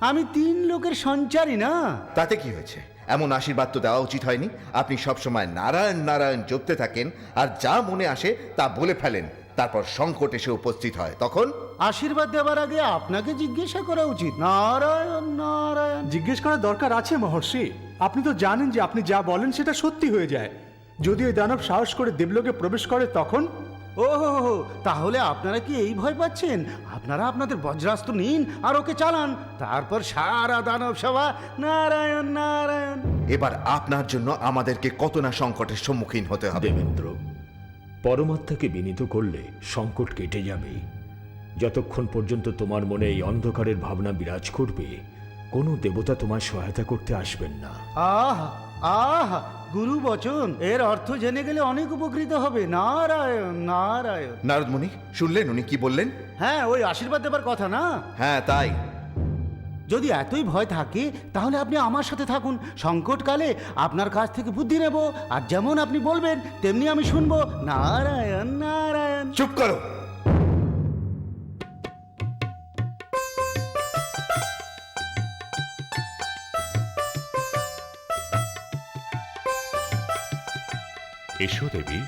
আমি 3 লোকের সঞ্চারী না। তাতে কি হয়েছে? এমন আশীর্বাদ তো দেওয়া উচিত হয়নি। আপনি সবসময় নারায়ণ নারায়ণ জপতে থাকেন আর যা মনে আসে তা বলে ফেলেন। তারপর সংকট এসে উপস্থিত হয়, তখন আশীর্বাদ দেওয়ার আগে আপনাকে জিজ্ঞাসা করা উচিত। নারায়ণ নারায়ণ। জিজ্ঞেস করার দরকার আছে মহর্ষি। আপনি তো জানেন যে আপনি যা বলেন সেটা সত্যি হয়ে যায়। যদি ওই দানব সাহস করে দেবলোকে প্রবেশ করে তখন? ও তাহলে আপনারা কি এই ভয় পাচ্ছেন? আপনারা আপনাদের বজ্রাস্ত্র নিন আর ওকে চালান, তারপর সারা দানব সভা নারায়ণ নারায়ণ। এবার আপনার জন্য আমাদেরকে কত না সংকটের সম্মুখীন হতে হবে। দেবেন্দ্র, পরমাত্মাকে বিনীত করলে সংকট কেটে যাবে। যতক্ষণ পর্যন্ত তোমার মনে এই অন্ধকারের ভাবনা বিরাজ করবে, কোনো দেবতা তোমার সহায়তা করতে আসবেন না। আহা আহা, গুরু বচন, এর অর্থ জেনে গেলে অনেক উপকৃত হবে। নারায়ণ নারায়ণ। নারদমুনি, শুনলেন উনি কি বললেন? হ্যাঁ, ওই আশীর্বাদ দেবার কথা না? হ্যাঁ, তাই। যদি এতই ভয় থাকে তাহলে আপনি আমার সাথে থাকুন। সংকটকালে আপনার কাছ থেকে বুদ্ধি নেব, আর যেমন আপনি বলবেন তেমনি আমি শুনবো। নারায়ণ নারায়ণ। চুপ করো। এসো দেবী।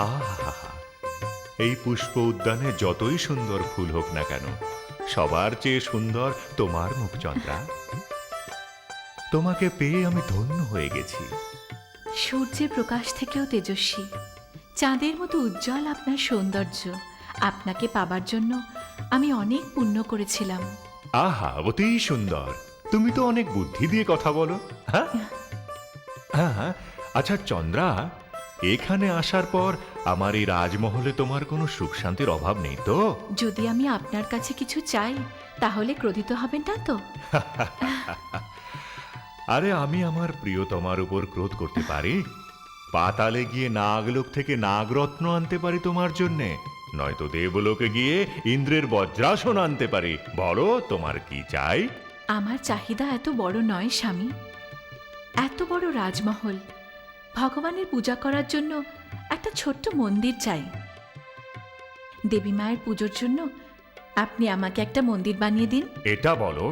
আহা, এই পুষ্প উদ্যানে যতই সুন্দর ফুল হোক না কেন, সবার চেয়ে সুন্দর তোমার মুখ চন্দ্রা। তোমাকে পেয়ে আমি ধন্য হয়ে গেছি। সূর্যের প্রকাশ থেকেও তেজস্বী, চাঁদের মতো উজ্জ্বল আপনার সৌন্দর্য। আপনাকে পাবার জন্য আমি অনেক পুণ্য করেছিলাম। আহা, অতি সুন্দর। তুমি তো অনেক বুদ্ধি দিয়ে কথা বলো। হ্যাঁ হ্যাঁ, আচ্ছা চন্দ্রা, এখানে আসার পর আমার এই রাজমহলে তোমার কোনো সুখ শান্তির অভাব নেই তো? যদি আমি আপনার কাছে কিছু চাই তাহলে ক্রোধিত হবেন না তো? আরে আমি আমার প্রিয়তমার উপর ক্রোধ করতে পারি? পাতালে গিয়ে নাগলোক থেকে নাগরত্ন আনতে পারি তোমার জন্যে, নয়তো দেবলোকে গিয়ে ইন্দ্রের বজ্রাসন আনতে পারি। বলো তোমার কি চাই? আমার চাহিদা এত বড় নয় স্বামী। এত বড় রাজমহল, ভগবানের পূজা করার জন্য একটা ছোট্ট মন্দির চাই। দেবী মায়ের পুজোর জন্য আপনি আমাকে একটা মন্দির বানিয়ে দিন। এটা বলো,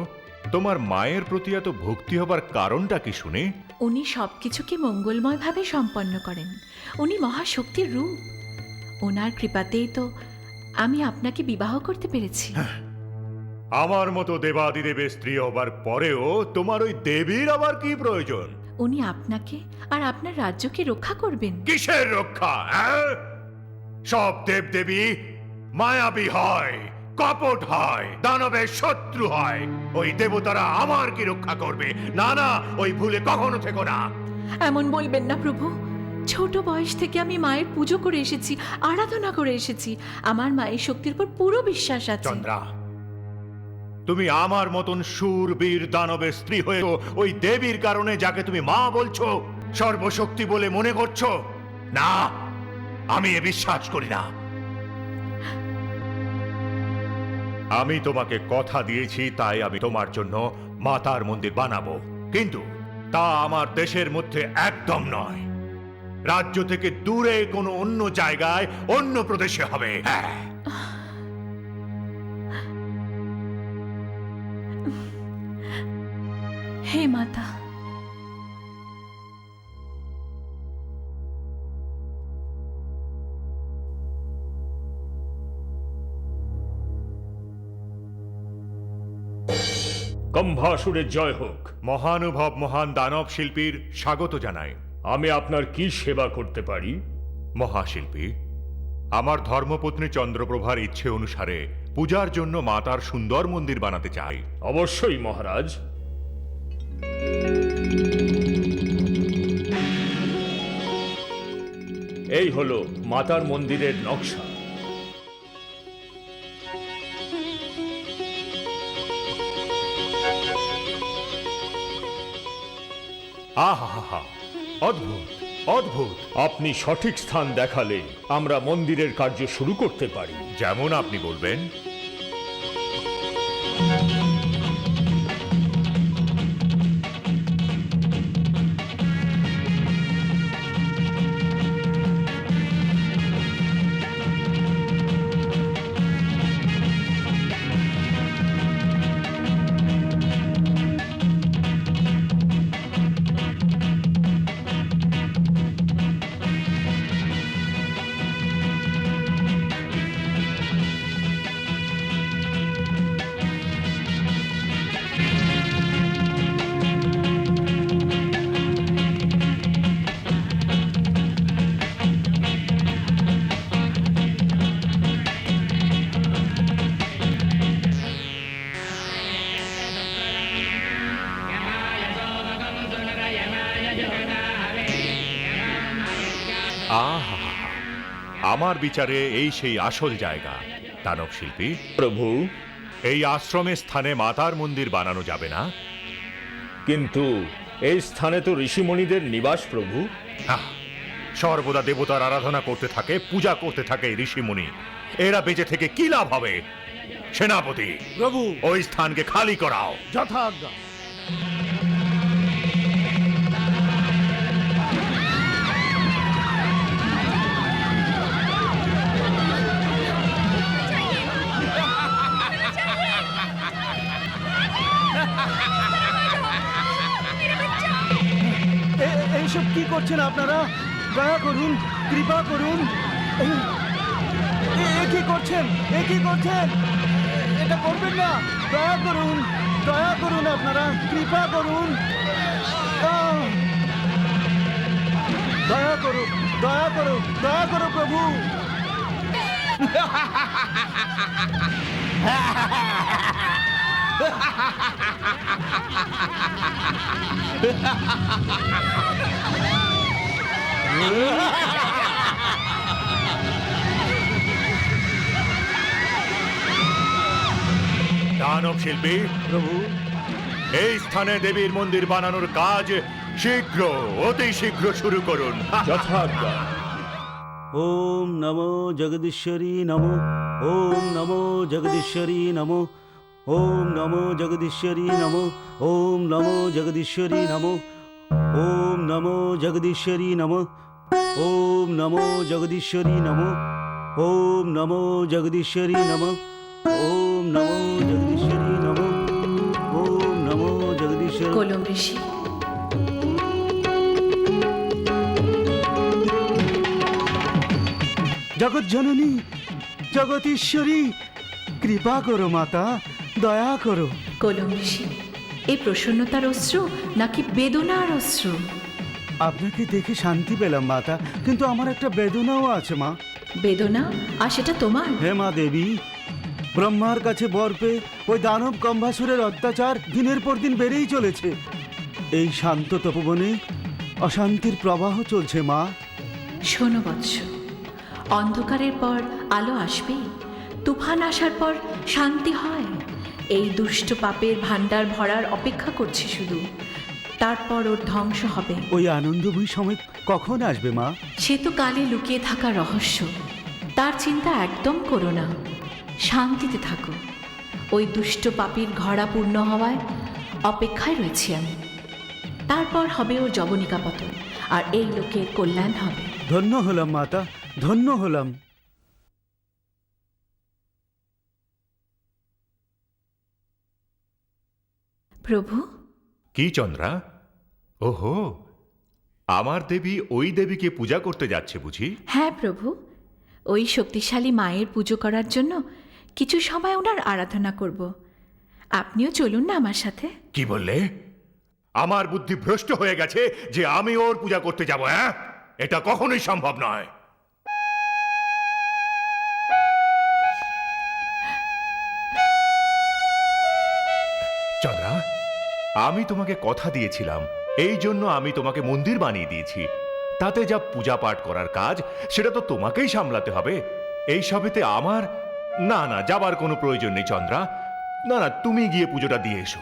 তোমার মায়ের প্রতি এত ভক্তি হবার কারণটা কি শুনে? উনি সবকিছুকে মঙ্গলময়ভাবে সম্পন্ন করেন। উনি মহাশক্তির রূপ। ওনার কৃপাতেই তো আমি আপনাকে বিবাহ করতে পেরেছি। আমার মতো দেবাদিদেবের স্ত্রী হবার পরেও তোমার ওই দেবীর আবার কি প্রয়োজন? উনি আপনাকে আর আপনার রাজ্যকে রক্ষা করবেন। কিসের রক্ষা? সব দেবদেবী মায়াবী হয়, কপট হয়, দানবের শত্রু হয়। ওই দেবতারা আমার কি রক্ষা করবে? না না, ওই ভুলে কখনো থেকো না। এমন বলবেন না প্রভু। ছোট বয়স থেকে আমি মায়ের পুজো করে এসেছি, আরাধনা করে এসেছি। আমার মায়ের শক্তির উপর পুরো বিশ্বাস আছে। চন্দ্রা, তুমি আমার মতন শূরবীর দানবের স্ত্রী হয়ে ওই দেবীর কারণে যাকে তুমি মা বলছো, সর্বশক্তি বলে মনে করছো? না, আমি এ বিশ্বাস করি না। আমি তোমাকে কথা দিয়েছি, তাই আমি তোমার জন্য মাতার মন্দির বানাবো, কিন্তু তা আমার দেশের মধ্যে একদম নয়। রাজ্য থেকে দূরে কোনো অন্য জায়গায়, অন্য প্রদেশে হবে। হ্যাঁ, হে মাতা, কম্ভাসুরের জয় হোক। মহানুভব মহান দানব শিল্পীর স্বাগত জানাই। আমি আপনার কি সেবা করতে পারি? মহাশিল্পী, আমার ধর্মপত্নী চন্দ্রপ্রভার ইচ্ছে অনুসারে পূজার জন্য মাতার সুন্দর মন্দির বানাতে চাই। অবশ্যই মহারাজ। এই হলো মাতার মন্দিরের নকশা। আহা, অদ্ভুত অদ্ভুত। আপনি সঠিক স্থান দেখালে আমরা মন্দিরের কার্য শুরু করতে পারি। যেমন আপনি বলবেন। আহা, আমার বিচারে এই সেই আসল জায়গা। দানব শিল্পী প্রভু, এই আশ্রমের স্থানে মাতার মন্দির বানানো যাবে না? কিন্তু এই স্থানে তো ঋষিমণিদের নিবাস প্রভু। সর্বদা দেবতার আরাধনা করতে থাকে, পূজা করতে থাকে ঋষিমুনি। এরা বেঁচে থেকে কি লাভ হবে? সেনাপতি প্রভু, ওই স্থানকে খালি করাও। যথাজ্ঞা। এসব কি করছেন আপনারা? দয়া করুন, কৃপা করুন। এ কি করছেন? এ কি করছেন? এটা করবেন না। দয়া করুন আপনারা, কৃপা করুন। দয়া করো, দয়া করো, দয়া করো প্রভু। দানব শিল্পী, প্রভু, এই স্থানে দেবীর মন্দির বানানোর কাজ শীঘ্র, অতি শীঘ্র শুরু করুন। যথাজ্ঞা। ওম নমো জগদীশ্বরী নমো, ওম নমো জগদীশ্বরী নমো, ওম নমো জগদীশ্বরী নমো, ওম নমো জগদীশ্বরী নমো, ওম নমো জগদীশ্বরী নমো, ওম নমো জগদীশ্বরী নমো, ওম নমো জগদীশ্বরী নমো, ওম নমো জগদীশ্বরী নমো, ওম নমো জগদীশ্বরী। কলম ঋষি, জগৎ জননী, জগতীশ্বরী, কৃপা করো মাতা, দয়া করো। কলম ঋষি, এই প্রসন্নতার অশ্রু নাকি বেদনার অশ্রু? আপনাকে দেখে শান্তি পেলাম মাতা, কিন্তু আমার একটা বেদনাও আছে মা। বেদনা? আর সেটা তোমার? হে মা দেবী, ব্রহ্মার কাছে বর পেয়ে ওই দানব কম্ভাসুরের অত্যাচার দিনের পর দিন বেড়েই চলেছে। এই শান্ত তপবনে অশান্তির প্রবাহ চলছে মা। শোনো বৎস, অন্ধকারের পর আলো আসবেই, তুফান আসার পর শান্তি হয়। এই দুষ্ট পাপের ভাণ্ডার ভরার অপেক্ষা করছে শুধু, তারপর ওর ধ্বংস হবে। ওই আনন্দময়ী সময় কখন আসবে মা? সে তো কালে লুকিয়ে থাকা রহস্য, তার চিন্তা একদম করো না, শান্তিতে থাকো। ওই দুষ্ট পাপীর ঘড়া পূর্ণ হওয়ায় অপেক্ষায় রয়েছি আমি। তারপর হবে ওর যবনিকা পতন, আর এই লোকের কল্যাণ হবে। ধন্য হলাম মাতা, ধন্য হলাম। প্রভু, কি চন্দ্রা? ওহো, আমার দেবী ওই দেবীকে পূজা করতে যাচ্ছে বুঝি? হ্যাঁ প্রভু, ওই শক্তিশালী মায়ের পুজো করার জন্য কিছু সময় ওনার আরাধনা করব। আপনিও চলুন না আমার সাথে। কি বললে? আমার বুদ্ধি ভ্রষ্ট হয়ে গেছে যে আমি ওর পূজা করতে যাব? হ্যাঁ, এটা কখনোই সম্ভব নয়। চন্দ্রা, আমি তোমাকে কথা দিয়েছিলাম, এই জন্য আমি তোমাকে মন্দির বানিয়ে দিয়েছি। তাতে যা পূজা পাঠ করার কাজ সেটা তো তোমাকেই সামলাতে হবে। এই সবেতে আমার না না যাবার কোনো প্রয়োজন নেই চন্দ্রা। না না, তুমি গিয়ে পুজোটা দিয়ে এসো।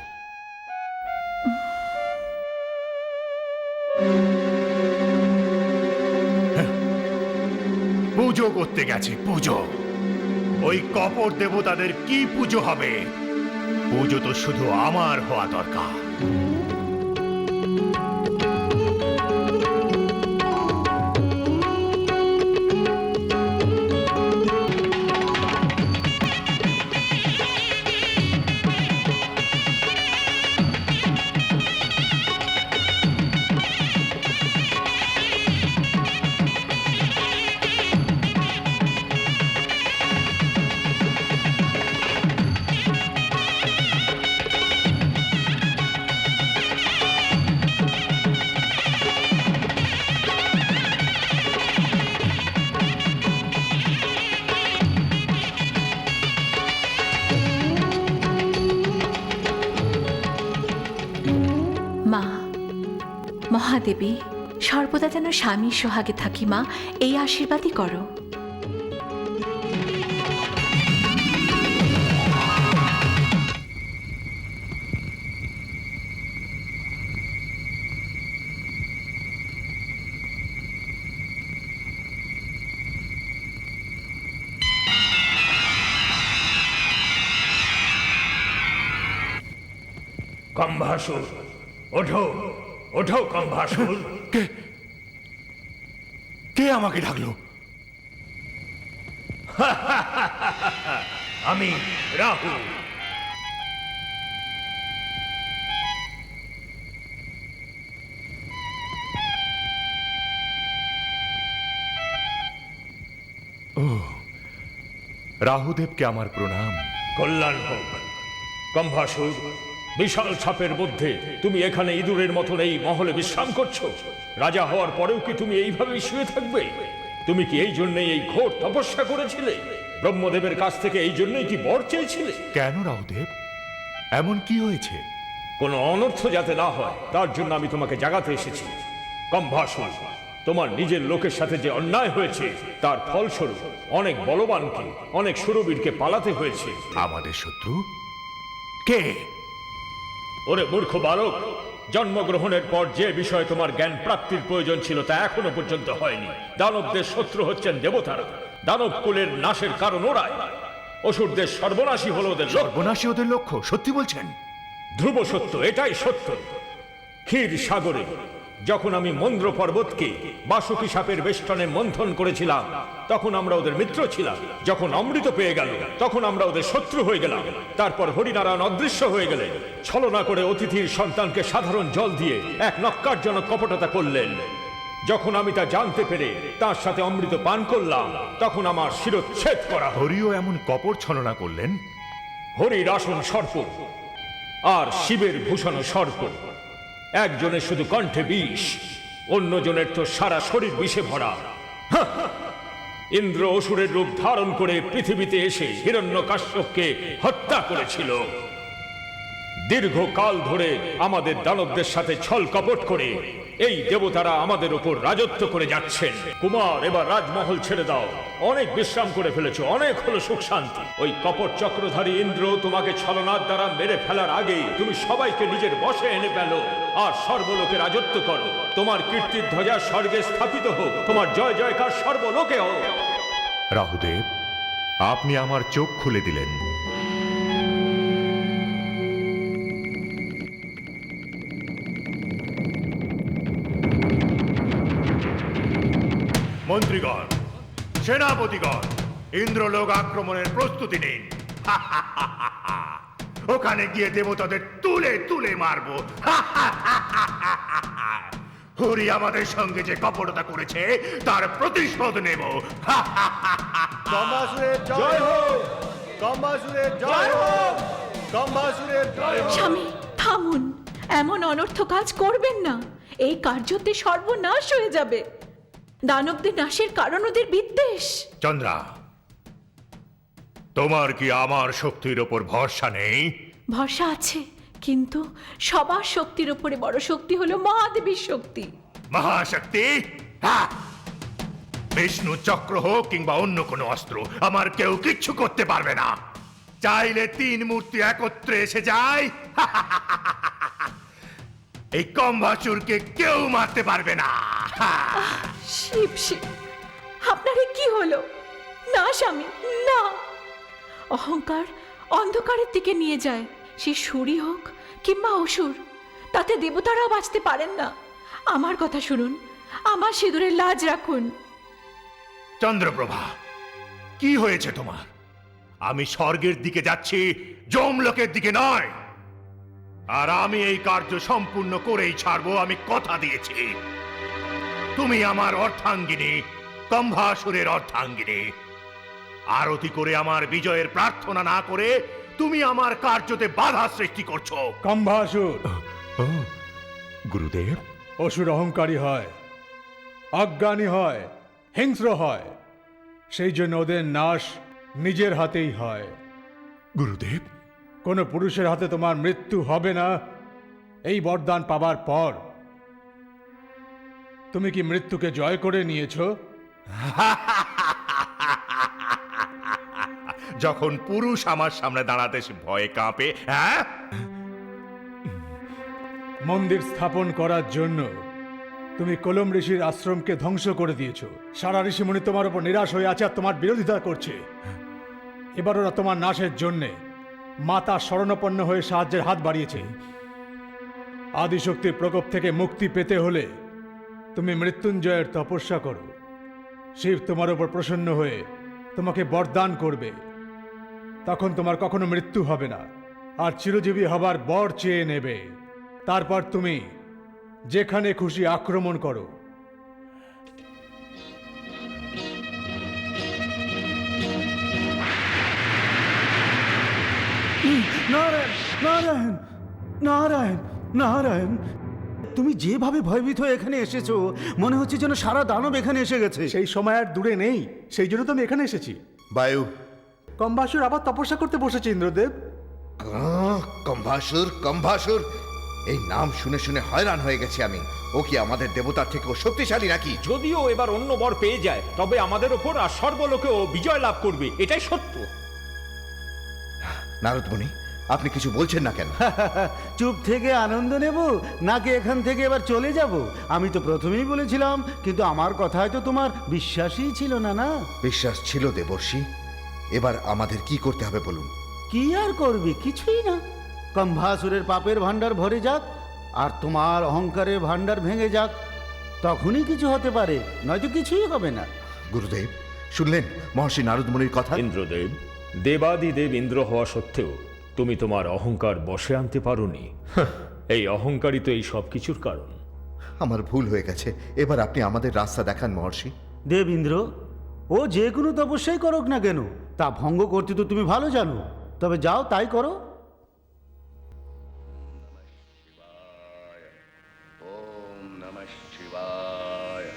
পুজো করতে গেছে, পুজো। ওই কপট দেবতাদের কি পুজো হবে? পুজো তো শুধু আমার হওয়া দরকার। মা, মহাদেবী, সর্বদা যেন স্বামীর সোহাগে থাকি মা, এই আশীর্বাদই করো। কম্ভাসুর, ওঠো, ওঠো কম্ভাসুর। কে আমাকে ডাকলো? আমি রাহু। ও রাহুদেবকে আমার প্রণাম। কল্যাণ হোক। কম্ভাসুর, বিশাল ছাপের মধ্যে তুমি এখানে ইঁদুরের মতন এই মহলে বিশ্রাম করছো? রাজা হওয়ার পরেও কি তুমি এইভাবে শুয়ে থাকবে? তুমি কি এই জন্যই এই ঘোর তপস্যা করেছিলে? ব্রহ্মদেবের কাছ থেকে এই জন্যই কি বর চেয়েছিলে? কেন রাহুদেব, এমন কি হয়েছে? কোনো অনর্থ যাতে না হয় তার জন্য আমি তোমাকে জাগাতে এসেছি। কম্ভাসুর, তোমার নিজের লোকের সাথে যে অন্যায় হয়েছে তার ফলস্বরূপ অনেক বলবানকে, অনেক সুরবীরকে পালাতে হয়েছে। আমাদের শত্রু কে? ওরে মূর্খ বালক, জন্মগ্রহণের পর যে বিষয়ে তোমার জ্ঞান প্রাপ্তির প্রয়োজন ছিল তা এখনো পর্যন্ত হয়নি। দানবদের শত্রু হচ্ছেন দেবতারা, দানব কুলের নাশের কারণ ওরাই। অসুরদের সর্বনাশী হলো ওদের লক্ষ্য। সর্বনাশী ওদের লক্ষ্য? সত্যি বলছেন? ধ্রুব সত্য, এটাই সত্য। ক্ষীর সাগরে যখন আমি মন্দ্র পর্বতকে বাসুকি সাপের বেষ্টনে মন্থন করেছিলাম তখন আমরা ওদের মিত্র ছিলাম। যখন অমৃত পেয়ে গেল তখন আমরা ওদের শত্রু হয়ে গেলাম। তারপর হরিনারায়ণ অদৃশ্য হয়ে গেলেন। ছলনা করে অতিথির সন্তানকে সাধারণ জল দিয়ে এক নক্কারজনক কপটতা করলেন। যখন আমি তা জানতে পেরে তার সাথে অমৃত পান করলাম তখন আমার শিরচ্ছেদ করা হলো। হরিও এমন কপট ছলনা করলেন? হরির আসন সর্প আর শিবের ভূষণ সর্প। একজনের শুধু কণ্ঠে বিষ, অন্যজনের তো সারা শরীর বিষে ভরা। হাহ! ইন্দ্র অসুরের রূপ ধারণ করে পৃথিবীতে এসে হিরণ্যকাশ্যপকে হত্যা করেছিল। দীর্ঘকাল ধরে আমাদের দানবদের সাথে ছল কপট করে এই দেবতারা আমাদের উপর রাজত্ব করে যাচ্ছেন। কুমার, এবার রাজমহল ছেড়ে দাও। অনেক বিশ্রাম করে ফেলেছো, অনেক হলো সুখ শান্তি। ওই কপট চক্রধারী ইন্দ্র তোমাকে ছলনার দ্বারা মেরে ফেলার আগেই তুমি সবাইকে নিজের বশে এনে ফেলো আর সর্বলোকে রাজত্ব করো। তোমার কীর্তির ধ্বজা স্বর্গে স্থাপিত হোক, তোমার জয় জয়কার সর্বলোকে হোক। রাহুদেব, আপনি আমার চোখ খুলে দিলেন। মন্ত্রীগণ, সেনাপতিগণ, ইন্দ্রলোক আক্রমণের প্রস্তুতি নিন। ওখানে গিয়ে দেবতাদের তুলে তুলে মারবো। হরি আমাদের সঙ্গে যে কপটতা করেছে তার প্রতিশোধ নেব। কম্বাসুরের জয় হোক! কম্বাসুরের জয় হোক! কম্বাসুরের জয় হোক! স্বামী, থামুন। এমন অনর্থ কাজ করবেন না। এই কার্যতে সর্বনাশ হয়ে যাবে। দানবদের নাশের কারণ ওদের বিদ্বেষ। চন্দ্রা, তোমার কি আমার শক্তির ওপর ভরসা নেই? ভরসা আছে, কিন্তু সবার শক্তির উপরে বড় শক্তি হলো মহাদেবীর শক্তি। মহাশক্তি? হ্যাঁ, বিষ্ণু চক্র হোক কিংবা অন্য কোনো অস্ত্র, আমার কেউ কিচ্ছু করতে পারবে না। চাইলে তিন মূর্তি একত্রে এসে যায়, এই কম্ভাসুরকে কেউ মারতে পারবে না। শিব শিব, আপনার এ কি হলো? না স্বামী, না। অহংকার অন্ধকারের দিকে নিয়ে যায়। সে সুরই হোক কিংবা অসুর, তাতে দেবতারাও বাঁচতে পারেন না। আমার কথা শুনুন, আমার সিঁদুরের লাজ রাখুন। চন্দ্রপ্রভা, কি হয়েছে তোমার? আমি স্বর্গের দিকে যাচ্ছি, যমলোকের দিকে নয়। আর আমি এই কার্য সম্পূর্ণ করেই ছাড়বো, আমি কথা দিয়েছি। তুমি আমার অর্ধাঙ্গিনী, কম্ভাসুরের অর্ধাঙ্গিনী। আরতি করে আমার বিজয়ের প্রার্থনা না করে তুমি আমার কার্যতে বাধা সৃষ্টি করছো। কম্ভাসুর গুরুদেব, অসুর অহংকারী হয়, অজ্ঞানী হয়, হিংস্র হয়। সেই জন্য ওদের নাশ নিজের হাতেই হয়। গুরুদেব, কোনো পুরুষের হাতে তোমার মৃত্যু হবে না এই বরদান পাবার পর। তুমি কি মৃত্যুকে জয় করে নিয়েছো? যখন পুরুষ আমার সামনে দাঁড়াতে সে ভয়ে কাঁপে। হ্যাঁ, মন্দির স্থাপন করার জন্য তুমি কলম ঋষির আশ্রমকে ধ্বংস করে দিয়েছো। সারা ঋষিমুনি তোমার উপর নিরাশ হয়ে আছে আর তোমার বিরোধিতা করছে। এবার ওরা তোমার নাশের জন্যে মাতা শরণাপন্ন হয়ে সাহায্যের হাত বাড়িয়েছে। আদিশক্তির প্রকোপ থেকে মুক্তি পেতে হলে তুমি মৃত্যুঞ্জয়ের তপস্যা করো। শিব তোমার উপর প্রসন্ন হয়ে তোমাকে বরদান করবে। তখন তোমার কখনো মৃত্যু হবে না আর চিরজীবী হবার বর চেয়ে নেবে। তারপর তুমি যেখানে খুশি আক্রমণ করো। নারায়ণ নারায়ণ নারায়ণ নারায়ণ তুমি যেভাবে ভয়ভীত হয়ে এখানে এসেছো মনে হচ্ছে যেন সারা দানব এখানে এসে গেছে। সেই সময় আর দূরে নেই, সেই জন্য তো আমি এখানে এসেছি। বায়ু, কম্বাসুর আবার তপস্যা করতে বসেছে ইন্দ্রদেব। কম্ভাসুর কম্ভাসুর, এই নাম শুনে শুনে হয়রান হয়ে গেছি আমি। ও কি আমাদের দেবতার থেকেও শক্তিশালী নাকি? যদিও এবার অন্য বর পেয়ে যায়, তবে আমাদের ওপর আর সর্বলোকেও বিজয় লাভ করবে, এটাই সত্য। নারদমণি, আপনি কিছু বলছেন না কেন? চুপ থেকে আনন্দ নেব নাকি এখান থেকে এবার চলে যাব? আমি তো প্রথমেই বলেছিলাম, কিন্তু আমার কথায় তো তোমার বিশ্বাসই ছিল না। না, বিশ্বাস ছিল দেবর্ষি। এবার আমাদের কি করতে হবে বলুন। কি আর করবি? কিছুই না। কম্ভাসুরের পাপের ভান্ডার ভরে যাক আর তোমার অহংকারের ভান্ডার ভেঙে যাক, তখনই কিছু হতে পারে, নয়তো কিছুই হবে না। গুরুদেব, শুনলেন মহর্ষি নারদমণির কথা? ইন্দ্রদেব, দেবাদিদেব ইন্দ্র হওয়া সত্ত্বেও তুমি তোমার অহংকার বশে আনতে পারোনি। এই অহংকারই তো এই সব কিছুর কারণ। আমার ভুল হয়ে গেছে, এবার আপনি আমাদের রাস্তা দেখান মহর্ষি। দেবেন্দ্র, ও যে কোনো তপস্যাই করুক না কেন, তা ভঙ্গ করতে তো তুমি ভালো জানো। তবে যাও, তাই করো। ওম নমঃ শিবায়,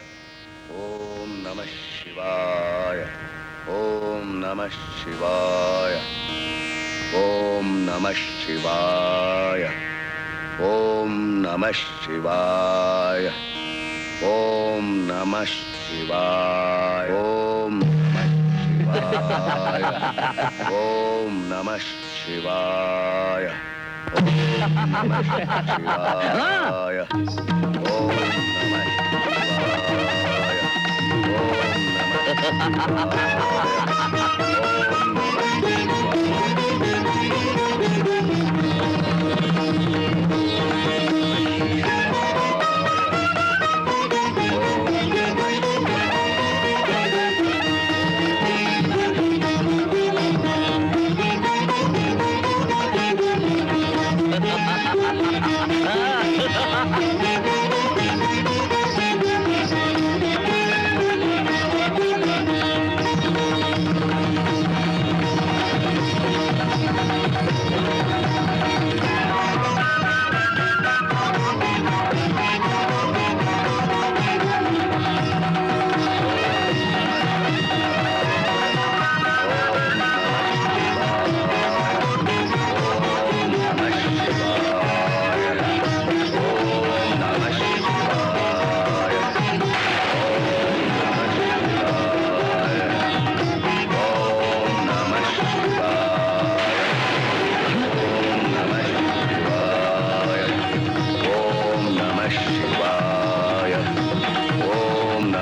ওম নমঃ শিবায়, ওম নমঃ শিবায়, ওম নমঃ শিবায়, ওম নমঃ শিবায়, ওম নমঃ শিবায়, ওম নমঃ শিবায়, ওম নমঃ শিবায়, ওম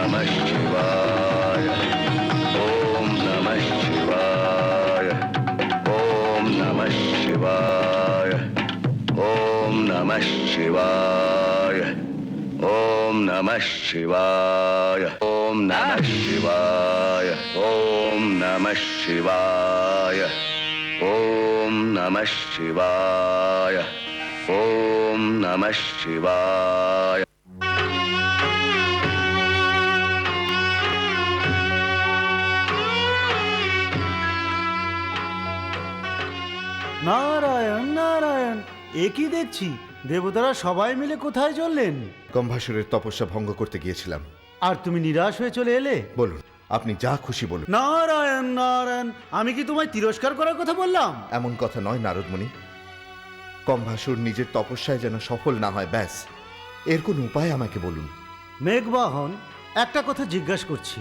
নমঃ শিবায়, ওম নমঃ শিবায়, ওম নমঃ শিবায়, ওম নমঃ শিবায়, ওম নমঃ শিবায়, ওম নমঃ শিবায়, ওম নমঃ শিবায়। নারায়ণ নারায়ণ, এ কি দেখছি? দেবতারা সবাই মিলে কোথায় চললেন? কম্ভাসুরের তপস্যা ভঙ্গ করতে গিয়েছিলাম। আর তুমি নিরাশ হয়ে চলে এলে? বলুন, আপনি যা খুশি বলুন। নারায়ণ নারায়ণ, আমি কি তোমায় তিরস্কার করার কথা বললাম? এমন কথা নয় নারদমণি। কম্ভাসুর নিজের তপস্যায় যেন সফল না হয়, ব্যাস। এর কোন উপায় আমাকে বলুন। মেঘবাহন, একটা কথা জিজ্ঞাসা করছি,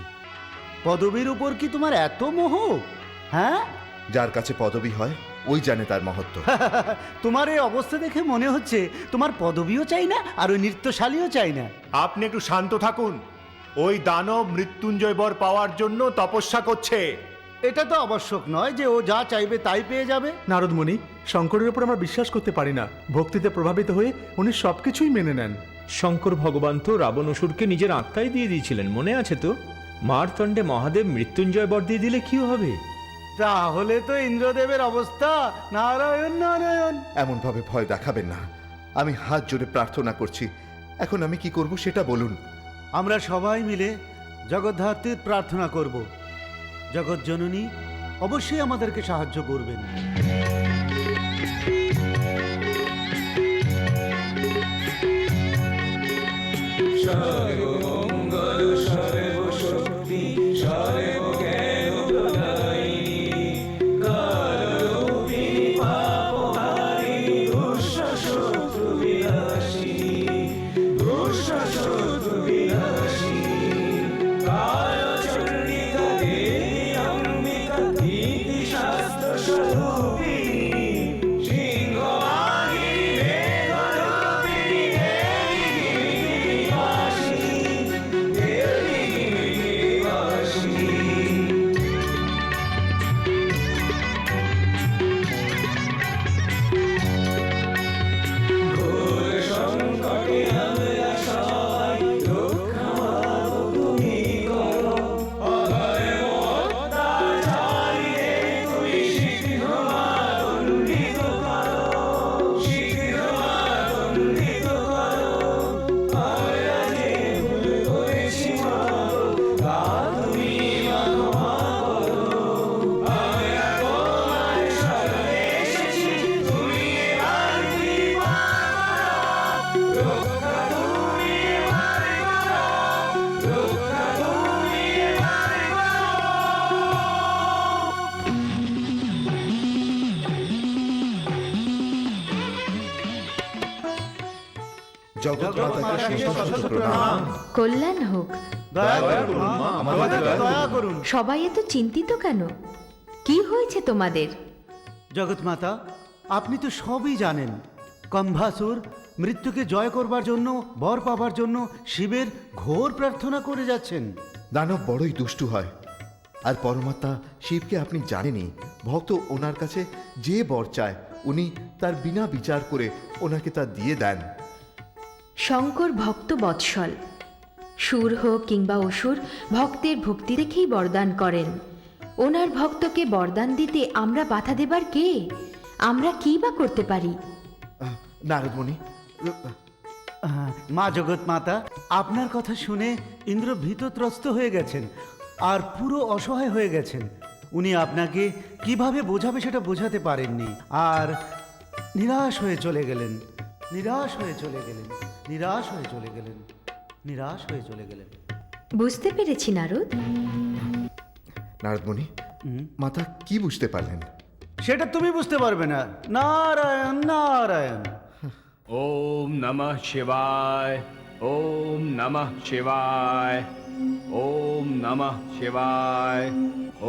পদবীর উপর কি তোমার এত মোহ? হ্যাঁ, যার কাছে পদবী হয় ওই জানে তার মহত্ব। তোমার এই অবস্থা দেখে মনে হচ্ছে তোমার পদবীও চাই না আর ওই নৃত্যশালীও চাই না। আপনি একটু শান্ত থাকুন। ওই দানব মৃত্যুঞ্জয় বর পাওয়ার জন্য তপস্যা করছে। এটা তো আবশ্যক নয় যে ও যা চাইবে তাই পেয়ে যাবে। নারদমণি, শঙ্করের উপর আমরা বিশ্বাস করতে পারি না। ভক্তিতে প্রভাবিত হয়ে উনি সবকিছুই মেনে নেন। শঙ্কর ভগবান তো রাবণ অসুরকে নিজের আত্মাই দিয়ে দিয়েছিলেন, মনে আছে তো? মারতণ্ডে মহাদেব মৃত্যুঞ্জয় বর দিয়ে দিলে কি হবে? তাহলে তো ইন্দ্রদেবের অবস্থা। নারায়ণ নারায়ণ, এমন ভাবে ভয় দেখাবেন না। আমি হাত জোড়ে প্রার্থনা করছি, এখন আমি কি করব সেটা বলুন। আমরা সবাই মিলে জগদ্ধাত্রীর প্রার্থনা করব। জগৎ জননী অবশ্যই আমাদেরকে সাহায্য করবেন। কল্যাণ হোক। দয়া করুন। সবাই এত চিন্তিত কেন? কি হয়েছে তোমাদের? জগৎমাতা, আপনি তো সবই জানেন। কম্ভাসুর মৃত্যুকে জয় করবার জন্য, বর পাবার জন্য শিবের ঘোর প্রার্থনা করে যাচ্ছেন। দানব বড়ই দুষ্টু হয়, আর পরমাত্মা শিবকে আপনি জানেনই। ভক্ত ওনার কাছে যে বর চায় উনি তার বিনা বিচার করে ওনাকে তা দিয়ে দেন। শঙ্কর ভক্ত বৎসল, সুর হোক কিংবা অসুর, ভক্তের ভক্তি দেখেই বরদান করেন। ওনার ভক্তকে বরদান দিতে আমরা বাধা দেবার কে? আমরা কি বা করতে পারি? নারদমণি, মা জগৎমাতা, আপনার কথা শুনে ইন্দ্র ভীতত্রস্ত হয়ে গেছেন আর পুরো অসহায় হয়ে গেছেন। উনি আপনাকে কিভাবে বোঝাবে সেটা বোঝাতে পারেননি, আর নিরাশ হয়ে চলে গেলেন, নিরাশ হয়ে চলে গেলেন, নিরাশ হয়ে চলে গেলেন, নিরাশ হয়ে চলে গেলেন। বুঝতে পেরেছি নারদ। নারদমণি, মাতা কি বুঝতে পারলেন? সেটা তুমি বুঝতে পারবে না। নারায়ণ নারায়ণ। ওম নমঃ শিবায়, ওম নমঃ শিবায়, ওম নমঃ শিবায়,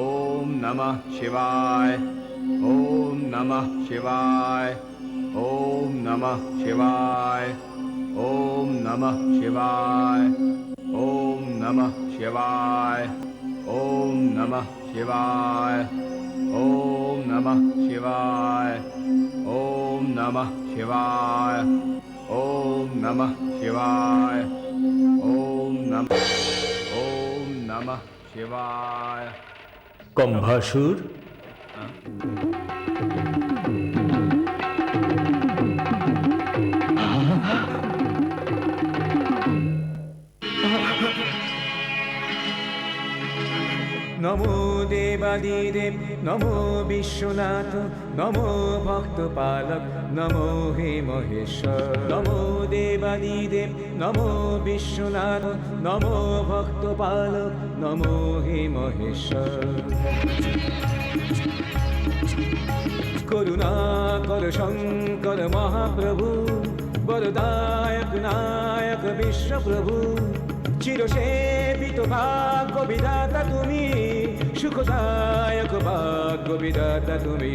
ওম নমঃ শিবায়, ওম নমঃ শিবায়, ওম নমঃ শিবায়, ওম নমঃ শিবায়, ওম নমঃ শিবায়, ওম নমঃ শিবায়, ওম নমঃ শিবায়, ওম নমঃ শিবায়, ওম নমঃ শিবায়, ওম নমঃ শিবায়। কম্ভাসুর, নমো দেবাদিদেব, নমো বিশ্বনাথ, নমো ভক্তপালক, নমো হে মহেশ্বর। নমো দেবাদিদেব, নমো বিশ্বনাথ, নমো ভক্তপালক, নমো হে মহেশ্বর। করুণা কর শঙ্কর মহাপ্রভু, বরদায়ক নায়ক বিশ্বপ্রভু। চিরসেবিত ভাগ্য বিধাতা তুমি, সুখদায়ক ভাগ্য বিধাতা তুমি।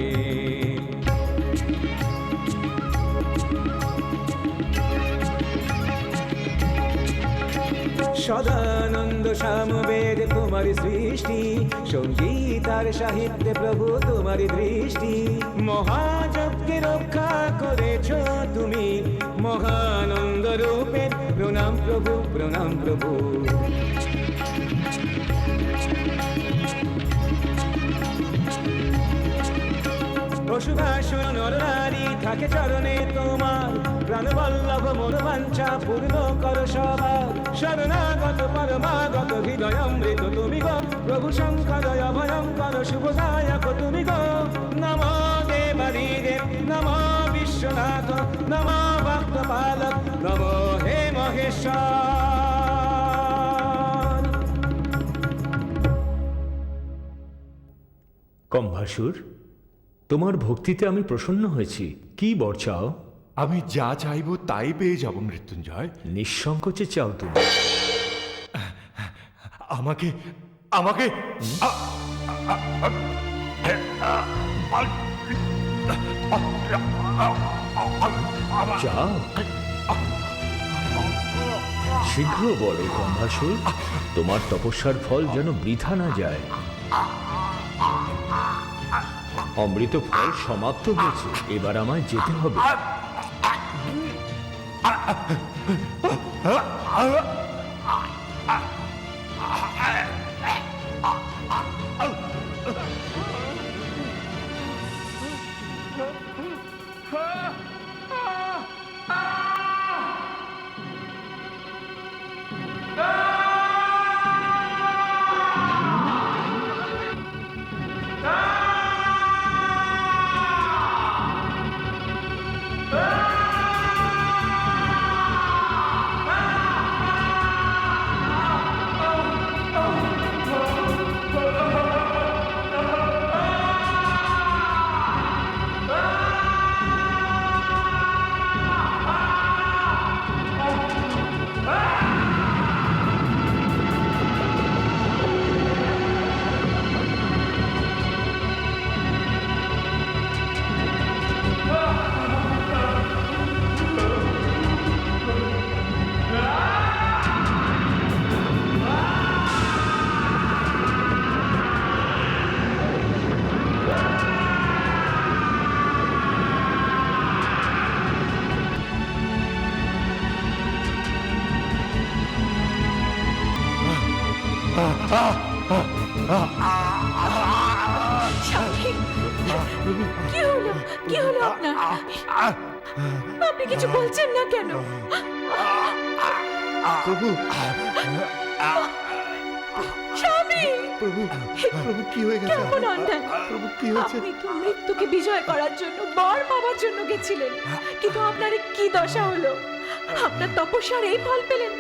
সদানন্দ সামবেদ তোমারি সৃষ্টি, সঙ্গীত আর সাহিত্যে প্রভু তোমারি দৃষ্টি। মহাযজ্ঞে রক্ষা করেছ তুমি, মহানন্দ রূপে প্রণাম প্রভু, প্রণাম প্রভু। পশুভাসুর নরনারী থাকে চরণে তোমার, প্রাণবল্লভ মনোবাঞ্ছা পূর্ণ কর সবার। শরণাগত পরমাগত হৃদয় অমৃত তুমি গো, প্রভু শঙ্কর অভয়ঙ্কর শুভদায়ক তুমি গো। নমো দেবাদিদেব, নমো নমো ভক্ত পালক, নমো হে মহেশ্বর। কম্ভাসুর, তোমার ভক্তিতে আমি প্রসন্ন হয়েছি। কি বর চাও? আমি যা চাইবো তাই পেয়ে যাব মৃত্যুঞ্জয়। নিঃসংকোচে চাও তুমি? আমাকে আমাকে চাও? শীঘ্র বলো কম্ভাসুর, তোমার তপস্যার ফল যেন বৃথা না যায়। অমৃত ফল সমাপ্ত হয়েছে, এবার আমায় যেতে হবে। স্বামী, কি হলো? কি হলো আপনার? আপনি কিছু বলছেন না কেন? প্রভু, স্বামী, প্রভু, প্রভু কি হয়ে গেছে? কেমন অন্যায়! প্রভু কি হয়েছে? আপনি তো মৃত্যুকে বিজয় করার জন্য বর পাওয়ার জন্য গেছিলেন, কিন্তু আপনার এ কি দশা হলো? আপনার তপস্যার এই ফল পেলেন?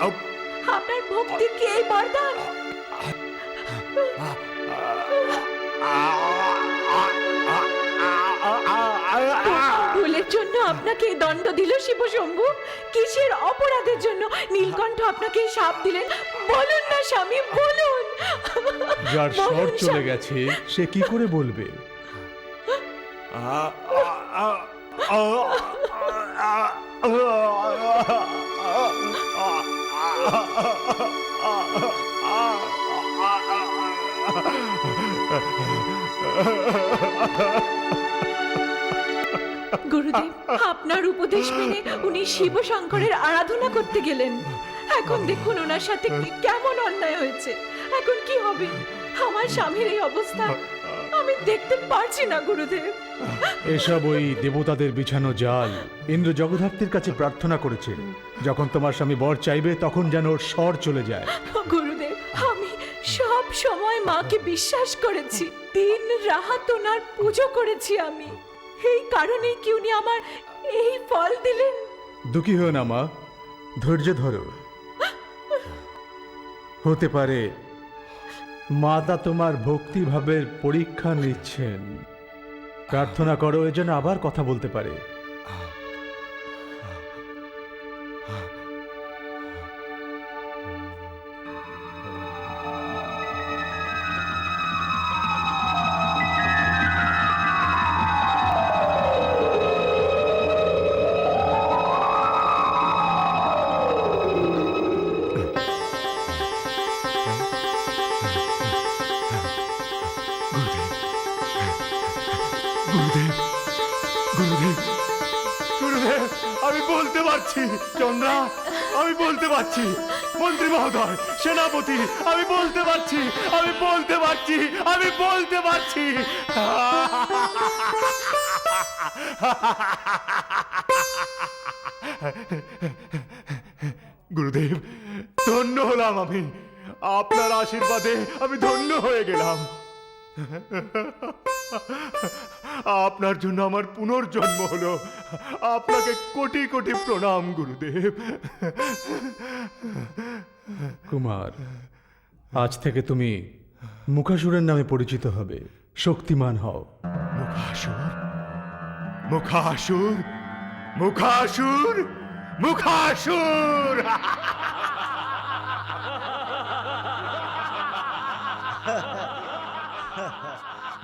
আপনার ভক্তির কি এই বরদান? ভুলের জন্য আপনাকে এই দণ্ড দিল শিবশম্ভু? কিসের অপরাধের জন্য নীলকণ্ঠ আপনাকে এই শাপ দিলেন? বলুন না স্বামী, বলুন। যার স্বর বলুন চলে স্বামী। গেছে সে কি করে বলবে? গুরুদেব, আপনার উপদেশ মেনে উনি শিব শঙ্করের আরাধনা করতে গেলেন। এখন দেখুন ওনার সাথে কেমন অন্যায় হয়েছে। এখন কি হবে? আমার স্বামীর এই অবস্থা আমি দেখতে পারছি না গুরুদেব। এসব ওই দেবতাদের বিছানো জাল। ইন্দ্র জগদ্ধাত্রীর কাছে প্রার্থনা করেছে, যখন তোমার স্বামী বর চাইবে তখন যেন ওর স্বর চলে যায়। গুরুদেব, আমি সব সময় মাকে বিশ্বাস করেছি, দিন রাত ওনার পুজো করেছি আমি। এই কারণেই কি উনি আমার এই ফল দিলেন? দুঃখী হও না মা, ধৈর্য ধরো। হতে পারে মাতা তোমার ভক্তিভাবের পরীক্ষা নিচ্ছেন। প্রার্থনা করো এ যেন আবার কথা বলতে পারে। গুরুদেব, গুরুদেব, গুরুদেব, আমি বলতে পারছি। চন্দ্রা, আমি বলতে পারছি। মন্ত্রী মহোদয়, সেনাপতি, আমি বলতে পারছি, আমি বলতে পারছি, আমি বলতে পারছি। গুরুদেব, ধন্য হলাম আমি। আপনার আশীর্বাদে আমি ধন্য হয়ে গেলাম। আপনার জন্য আমার পুনর্জন্ম হলো। আপনাকে কোটি কোটি প্রণাম গুরুদেব। কুমার, আজ থেকে তুমি মুখাসুরের নামে পরিচিত হবে। শক্তিমান হও। মুখাসুর, মুখাসুর, মুখাসুর, মুখাসুর।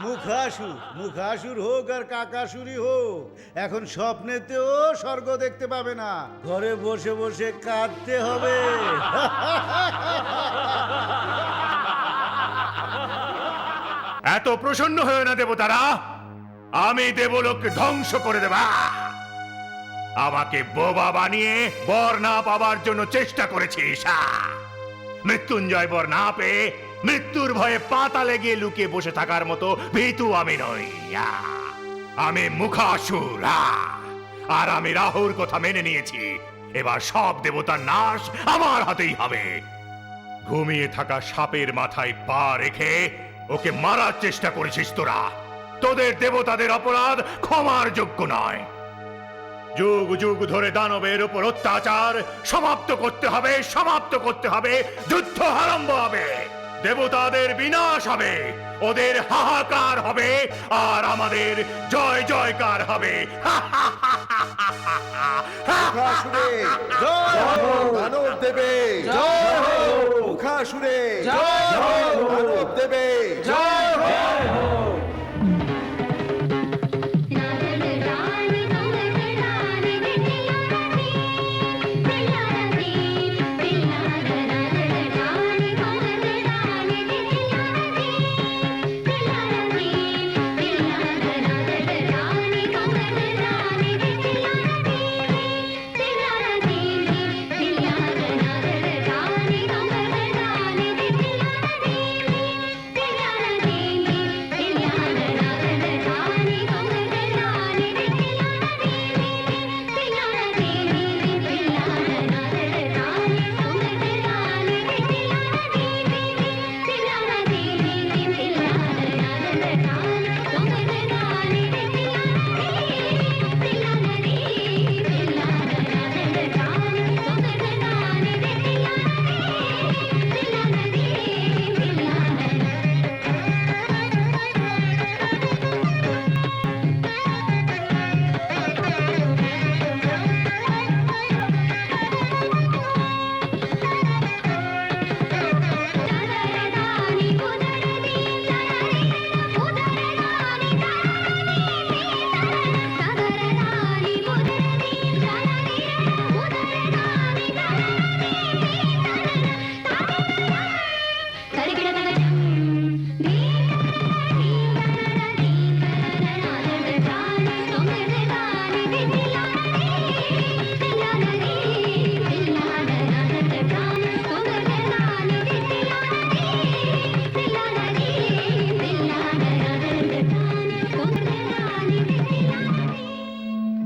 মুখাসুর, মুখাসুর হোক আর কাকাসুরি হোক, এখন স্বপ্নেতেও স্বর্গ দেখতে পাবে না, ঘরে বসে বসে কাঁদতে হবে। এত প্রসন্ন হয়ে না দেবতারা, আমি দেবলোককে ধ্বংস করে দেব। আমাকে বোবা বানিয়ে বর না পাবার জন্য চেষ্টা করেছিস। মৃত্যুঞ্জয় বর না পেয়ে মৃত্যুর ভয়ে পাতালে গিয়ে লুকিয়ে বসে থাকার মতো ভীতু আমি নই। আমি মুখাসুর, আর আমি রাহুর কথা মেনে নিয়েছি। এবার সব দেবতার নাশ আমার হাতেই হবে। ঘুমিয়ে থাকা সাপের মাথায় পা রেখে ওকে মারার চেষ্টা করেছিস তোরা। তোদের দেবতাদের অপরাধ ক্ষমার যোগ্য নয়। যুগ যুগ ধরে দানবের উপর অত্যাচার সমাপ্ত করতে হবে, সমাপ্ত করতে হবে। যুদ্ধ আরম্ভ হবে, দেবতাদের বিনাশ হবে, ওদের হাহাকার হবে, আর আমাদের জয় জয়কার হবে। মুখাসুরে জয় হো, দানব দেবে জয় হো, মুখাসুরে জয় হো, দানব দেবে জয় হো।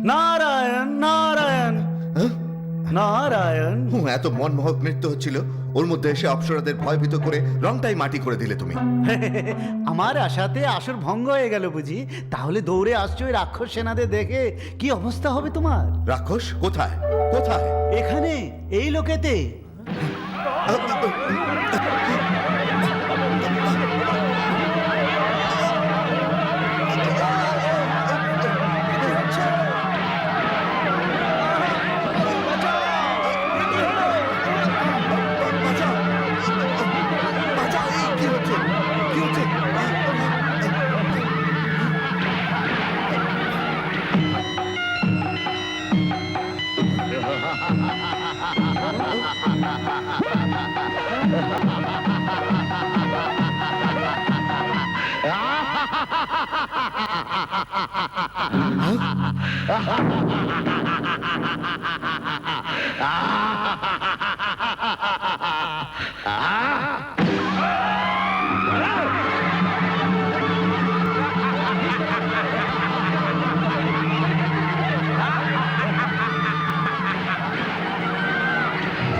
নারায়ণ, নারায়ণ, নারায়ণ। এত মনমোহক নৃত্য হচ্ছিল, ওর মধ্যে এসে অপ্সরাদের ভয়ভীত করে রংটাই মাটি করে দিলে তুমি। আমার আশাতে আসর ভঙ্গ হয়ে গেল বুঝি? তাহলে দৌড়ে আসছো ওই রাক্ষস সেনাদের দেখে, কি অবস্থা হবে তোমার? রাক্ষস কোথায়? কোথায়? এখানে, এই লোকেতে।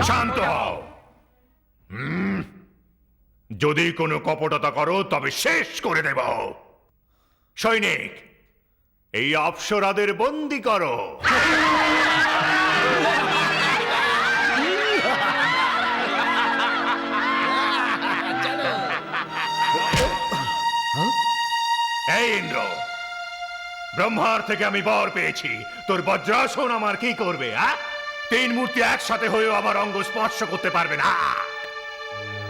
শান্ত হও। যদি কোনো কপটতা করো তবে শেষ করে দেব। সৈনিক, এই অপ্সরাদের বন্দি করো। এই ইন্দ্র, ব্রহ্মার থেকে আমি বর পেয়েছি, তোর বজ্রাসন আমার কি করবে? তিন মূর্তি একসাথে হয়েও আমার অঙ্গ স্পর্শ করতে পারবে না।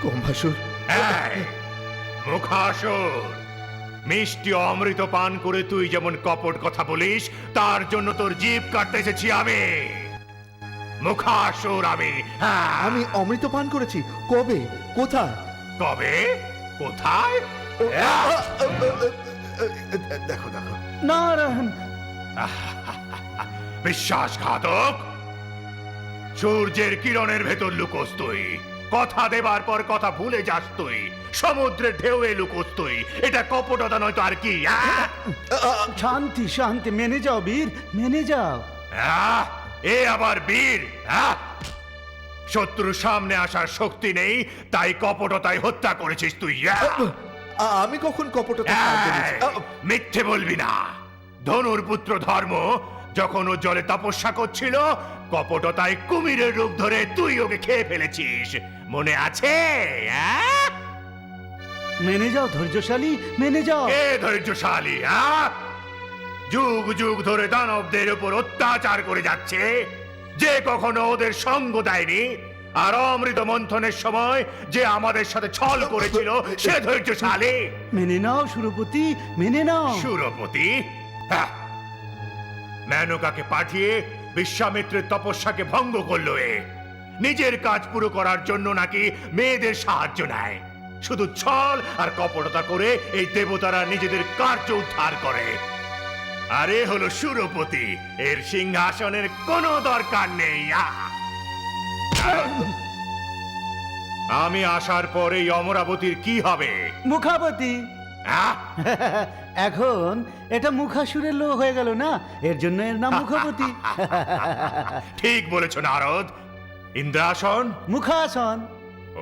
কুম্ভাসুর, মুখাসুর, মিষ্টি অমৃত পান করে তুই যেমন কপট কথা বলিস, তার জন্য তোর জিভ কাটতে এসেছি আমি। মুখাসুর আমি। আমি অমৃত পান করেছি? কবে? কোথায়? কবে? কোথায়? দেখো দেখো। নারায়ণ! বিশ্বাসঘাতক! সূর্যের কিরণের ভেতর লুকোস তুই, কথা দেবার পর কথা ভুলে যাস তুই, সমুদ্রের ঢেউয়ে লুকোস তুই। এটা কপটতা নয় তো আর কি? শান্তি শান্তি, মেনে যাও বীর, মেনে যাও। এ আবার বীর? শত্রুর সামনে আসার শক্তি নেই, তাই কপটতায় হত্যা করেছিস তুই। আমি কখন কপটতা করেছি? মিথ্যে বলবি না। ধনুর পুত্র ধর্ম যখন ও জলে তপস্যা করছিল, কপটতায় কুমিরের রূপ ধরে তুই ওকে খেয়ে ফেলেছিস, মনে আছে? মেনে যাও ধৈর্যশালী, মেনে যাও। কে ধৈর্যশালী? যুগ যুগ ধরে দানবদের উপর অত্যাচার করে যাচ্ছে, যে কখনো ওদের সঙ্গ দেয়নি। আর অমৃত মন্থনের সময় যে আমাদের সাথে ছল করেছিল, সে ধৈর্যশালী। মেনে নাও সুরপতি, মেনে নাও। সুরপতি? মেনকাকে পাঠিয়ে বিশ্বামিত্রের তপস্যাকে ভঙ্গ করলো এ। নিজের কাজ পুরো করার জন্য নাকি মেয়েদের সাহায্য নেয়। শুধু ছল আর কপটতা করে এই দেবতারা নিজেদের কার্য উদ্ধার করে। আরে হলো সুরপতি, এর সিংহাসনের কোনো দরকার নেই। আমি আসার পরে অমরাবতীর কি হবে? মুখাবতী। এখন এটা মুখাসুরের লো হয়ে গেল না, এর জন্য এর নাম মুখাবতী। ঠিক বলেছ নারদ। ইন্দ্রাসন? মুখাসন।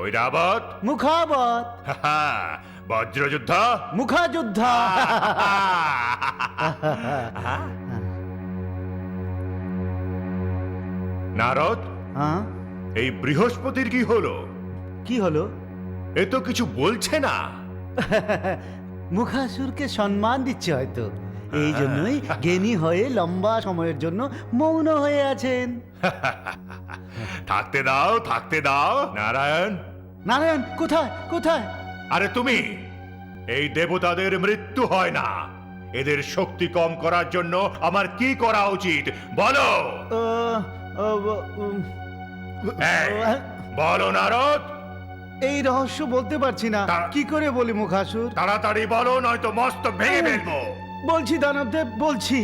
ঐরাবত? মুখাবত। বজ্রযুদ্ধ? মুখাযুদ্ধা। নারদ, এই বৃহস্পতির কি হলো? কি হলো? এ তো কিছু বলছে না। মুখাসুরকে সম্মান দিচ্ছে হয়তো, এই জন্যই জ্ঞানী হয়ে লম্বা সময়ের জন্য মৌন হয়ে আছেন। থাকতে দাও, থাকতে দাও। নারায়ণ? নারায়ণ কোথায়? কোথায়? আরে তুমি! এই দেবতাদের মৃত্যু হয় না, এদের শক্তি কম করার জন্য আমার কি করা উচিত বলো? বলো নারদ। এই রহস্য বলতে পারছি না, কি করে বলি মুখাসুর? তাড়াতাড়ি বলো, নয়তো মস্তক ভেঙে ফেলবো। বলছি দানবদেব, বলছি।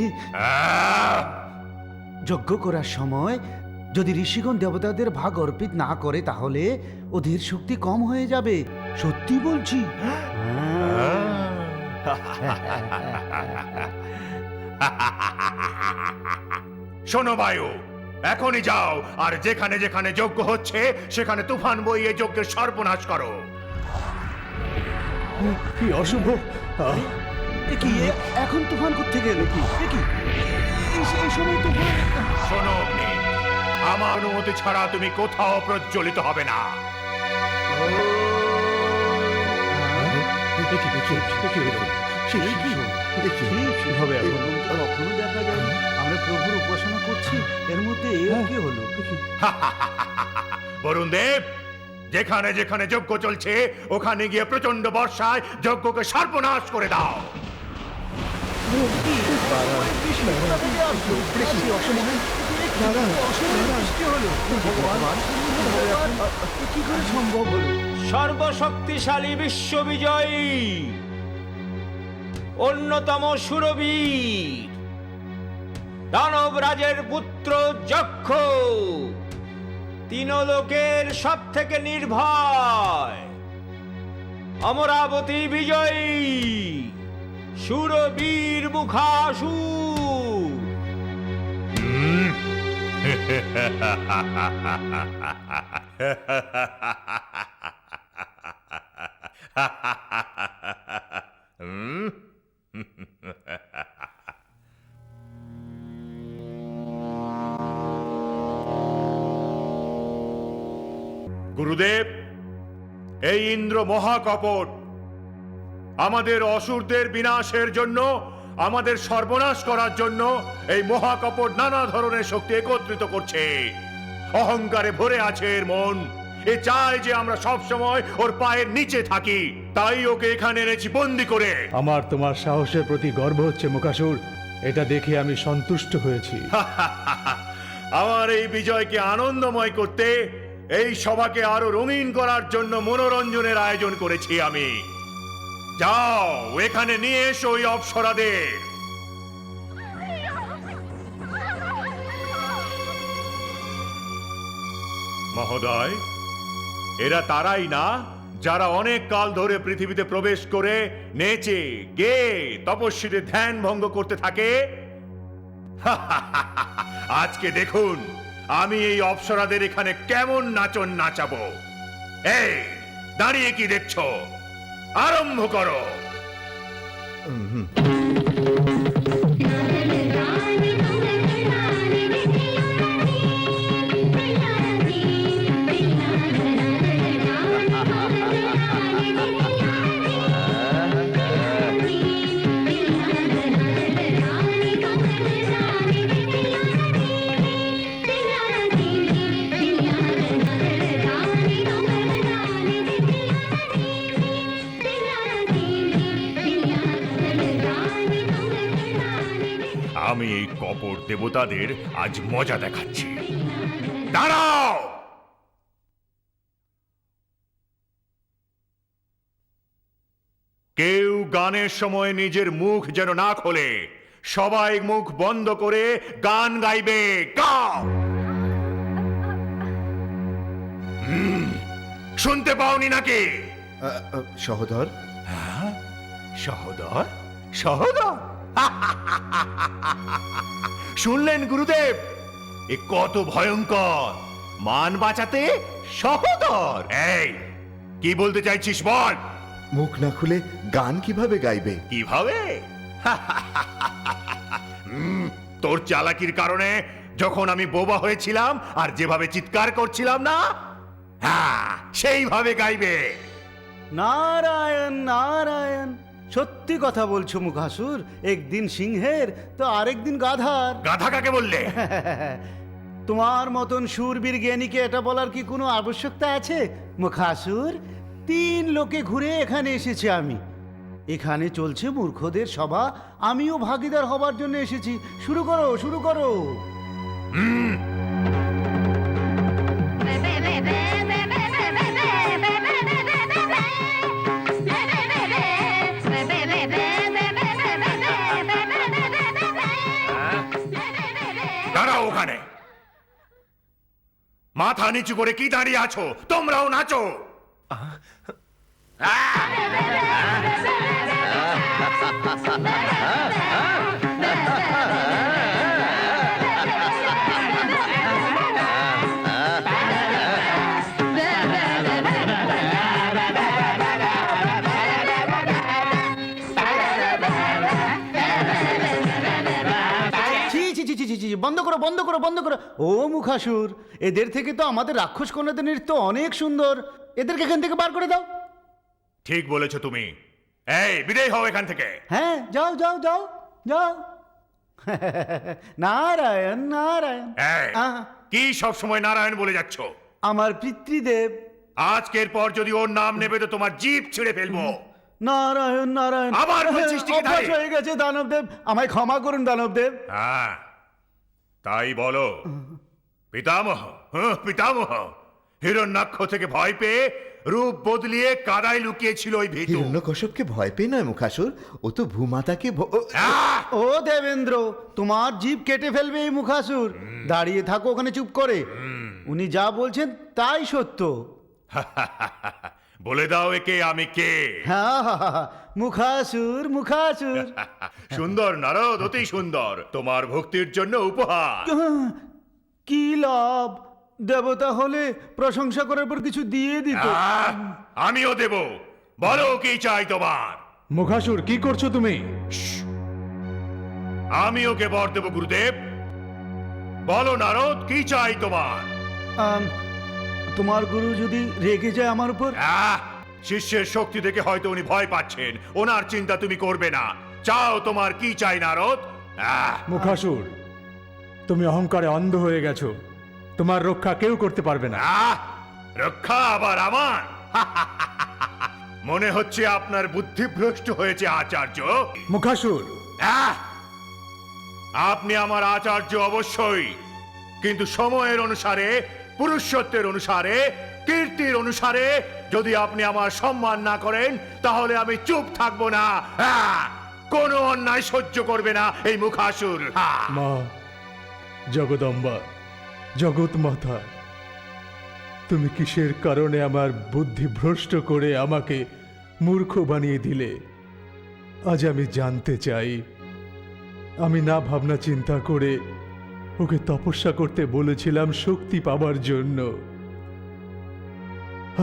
যজ্ঞ করার সময় যদি ঋষিগণ দেবতাদের ভাগ অর্পিত না করে, তাহলে ওদের শক্তি কম হয়ে যাবে। সত্যি বলছি। শোনো বায়ু, এখনই যাও আর যেখানে যেখানে যজ্ঞ হচ্ছে সেখানে তুফান বইয়ে যজ্ঞের সর্বনাশ করো। কি অশুভ! কি এখন তুফান করতে গেল? কি এই সময় তুফান? শোনো অগ্নি, আমার অনুমতি ছাড়া তুমি কোথাও প্রজ্বলিত হবে না। কখনো দেখা যায়, আমরা প্রভুর উপাসনা করছি, এর মধ্যে কি হলো? বরুণ দেব, যেখানে যেখানে যজ্ঞ চলছে ওখানে গিয়ে প্রচন্ড বর্ষায় যজ্ঞকে সর্বনাশ করে দাও। কি করে সম্ভব হলো? সর্বশক্তিশালী বিশ্ববিজয়ী অন্যতম সুরবীর দানবরাজের পুত্র যক্ষ, তিনলোকের সব থেকে নির্ভয় অমরাবতী বিজয়ী সুরবীর মুখাসুর। গুরুদেব, এই ইন্দ্র মহাকপট আমাদের অসুরদের বিনাশের জন্য, আমাদের সর্বনাশ করার জন্য এই মহাকপট নানা ধরনের শক্তি একত্রিত করছে। অহংকারে ভরে আছে এর মন। এ চায় যে আমরা সব সময় ওর পায়ের নিচে থাকি। তাই ওকে এখানে এনেছি বন্দি করে। আমার তোমার সাহসের প্রতি গর্ব হচ্ছে মুকাসুর। এটা দেখে আমি সন্তুষ্ট হয়েছি। আমার এই বিজয়কে আনন্দময় করতে, এই সভাকে আরো রঙিন করার জন্য মনোরঞ্জনের আয়োজন করেছি আমি। যাও এখানে নিয়ে এসো ওই অপ্সরাদের। মহোদয়, এরা তারাই না যারা অনেক কাল ধরে পৃথিবীতে প্রবেশ করে নেচে গে তপস্বীদের ধ্যান ভঙ্গ করতে থাকে? আজকে দেখুন আমি এই অপ্সরাদের এখানে কেমন নাচন নাচাবো। এই দাঁড়িয়ে কি দেখছো? আরম্ভ করো। আমি এই কপট দেবতাদের আজ মজা দেখাচ্ছি। দাঁড়াও! কেউ গানের সময় নিজের মুখ যেন না খোলে। সবাই মুখ বন্ধ করে গান গাইবে। গাও! শুনতে পাওনি নাকি? সহোদর, সহোদর? সহোদর? শুনলেন গুরুদেব? এ কত ভয়ঙ্কর! মান বাঁচাতে সহোদর! এই কি বলতে চাইছিস বল? মুখ না খুলে গান কিভাবে গাইবে? কিভাবে? তোর চালাকির কারণে যখন আমি বোবা হয়েছিলাম আর যেভাবে চিৎকার করছিলাম না, হ্যাঁ সেইভাবে গাইবে। নারায়ণ নারায়ণ, সত্যি কথা বলছো মুখাসুর। একদিন সিংহের তো আরেকদিন গাধার। গাধা কাকে বললে? তোমার মতন সুরবীর জ্ঞানীকে এটা বলার কি কোনো আবশ্যকতা আছে মুখাসুর? 3 লোকে ঘুরে এখানে এসেছি আমি। এখানে চলছে মূর্খদের সভা, আমিও ভাগীদার হবার জন্য এসেছি। শুরু করো, শুরু করো। দাঁড়াও ওখানে। মাথা নিচু করে কি দাঁড়িয়ে আছো? তোমরাও নাচো। বন্ধ করো, বন্ধ করো, বন্ধ করো। ও মুখাসুর, এদের থেকে তো আমাদের রাক্ষস কন্যাদের নৃত্য অনেক সুন্দর। এদেরকে এখান থেকে বার করে দাও। ঠিক বলেছো তুমি। এই বিদায় হও এখান থেকে। হ্যাঁ, যাও যাও যাও যাও। নারায়ণ নারায়ণ। এই, কি সব সময় নারায়ণ বলে যাচ্ছ? আমার পিতৃদেব। আজকের পর যদি ওর নাম নেবে তো তোমার জিভ ছিঁড়ে ফেলবো। নারায়ণ নারায়ণ। আবার বলছিস কি? অভ্যাস হয়ে গেছে দানবদেব, আমায় ক্ষমা করুন দানবদেব। হ্যাঁ তাই বলো। পিতামহ, পিতামহ হিরণ্যাক্ষ থেকে ভয় পেয়ে রূপ বদলিয়ে কাদায় লুকিয়েছিল ওই ভীতু। হিরণ্যকশ্যপকে ভয় পেয়ে নয় মুখাসুর, ও তো ভূমাতাকে ও দেবেন্দ্র, তোমার জিভ কেটে ফেলবে এই মুখাসুর। দাঁড়িয়ে থাকো ওখানে চুপ করে। উনি যা বলছেন তাই সত্য। বলে দাও একে আমি কে? মুখাসুর, মুখাসুর। সুন্দর নারদ, অতি সুন্দর। তোমার ভক্তির জন্য উপহার। কি লাভ? দেবতা হলে প্রশংসা করার পর কিছু দিয়ে দিত। আমিও দেব। বলো কি চাই তোমার? মুখাসুর, কি করছো তুমি? আমি ওকে বর দেব গুরুদেব। বলো নারদ, কি চাই তোমার? তোমার গুরু যদি রেগে যায় আমার উপর? শিষ্যের শক্তি দেখে হয়তো উনি ভয় পাচ্ছেন, ওনার চিন্তা তুমি করবে না। চাও তোমার কি চাই নারদ? মুখাসুর, তুমি অহংকারে অন্ধ হয়ে গেছো, তোমার রক্ষা কেউ করতে পারবে না। রক্ষা আবার আমার? মনে হচ্ছে আপনার বুদ্ধি ভ্রষ্ট হয়েছে আচার্য। মুখাসুর, আপনি আমার আচার্য অবশ্যই, কিন্তু সময়ের অনুসারে, পুরুষত্বের অনুসারে, কীর্তির অনুসারে যদি আপনি আমার সম্মান না করেন তাহলে আমি চুপ থাকবো না। কোনো অন্যায় সহ্য করবে না এই মুখাসুর। মা জগদম্বা, জগৎ মাতা, তুমি কিসের কারণে আমার বুদ্ধি ভ্রষ্ট করে আমাকে মূর্খ বানিয়ে দিলে? আজ আমি জানতে চাই। আমি না ভাবনা চিন্তা করে ওকে তপস্যা করতে বলেছিলাম শক্তি পাবার জন্য,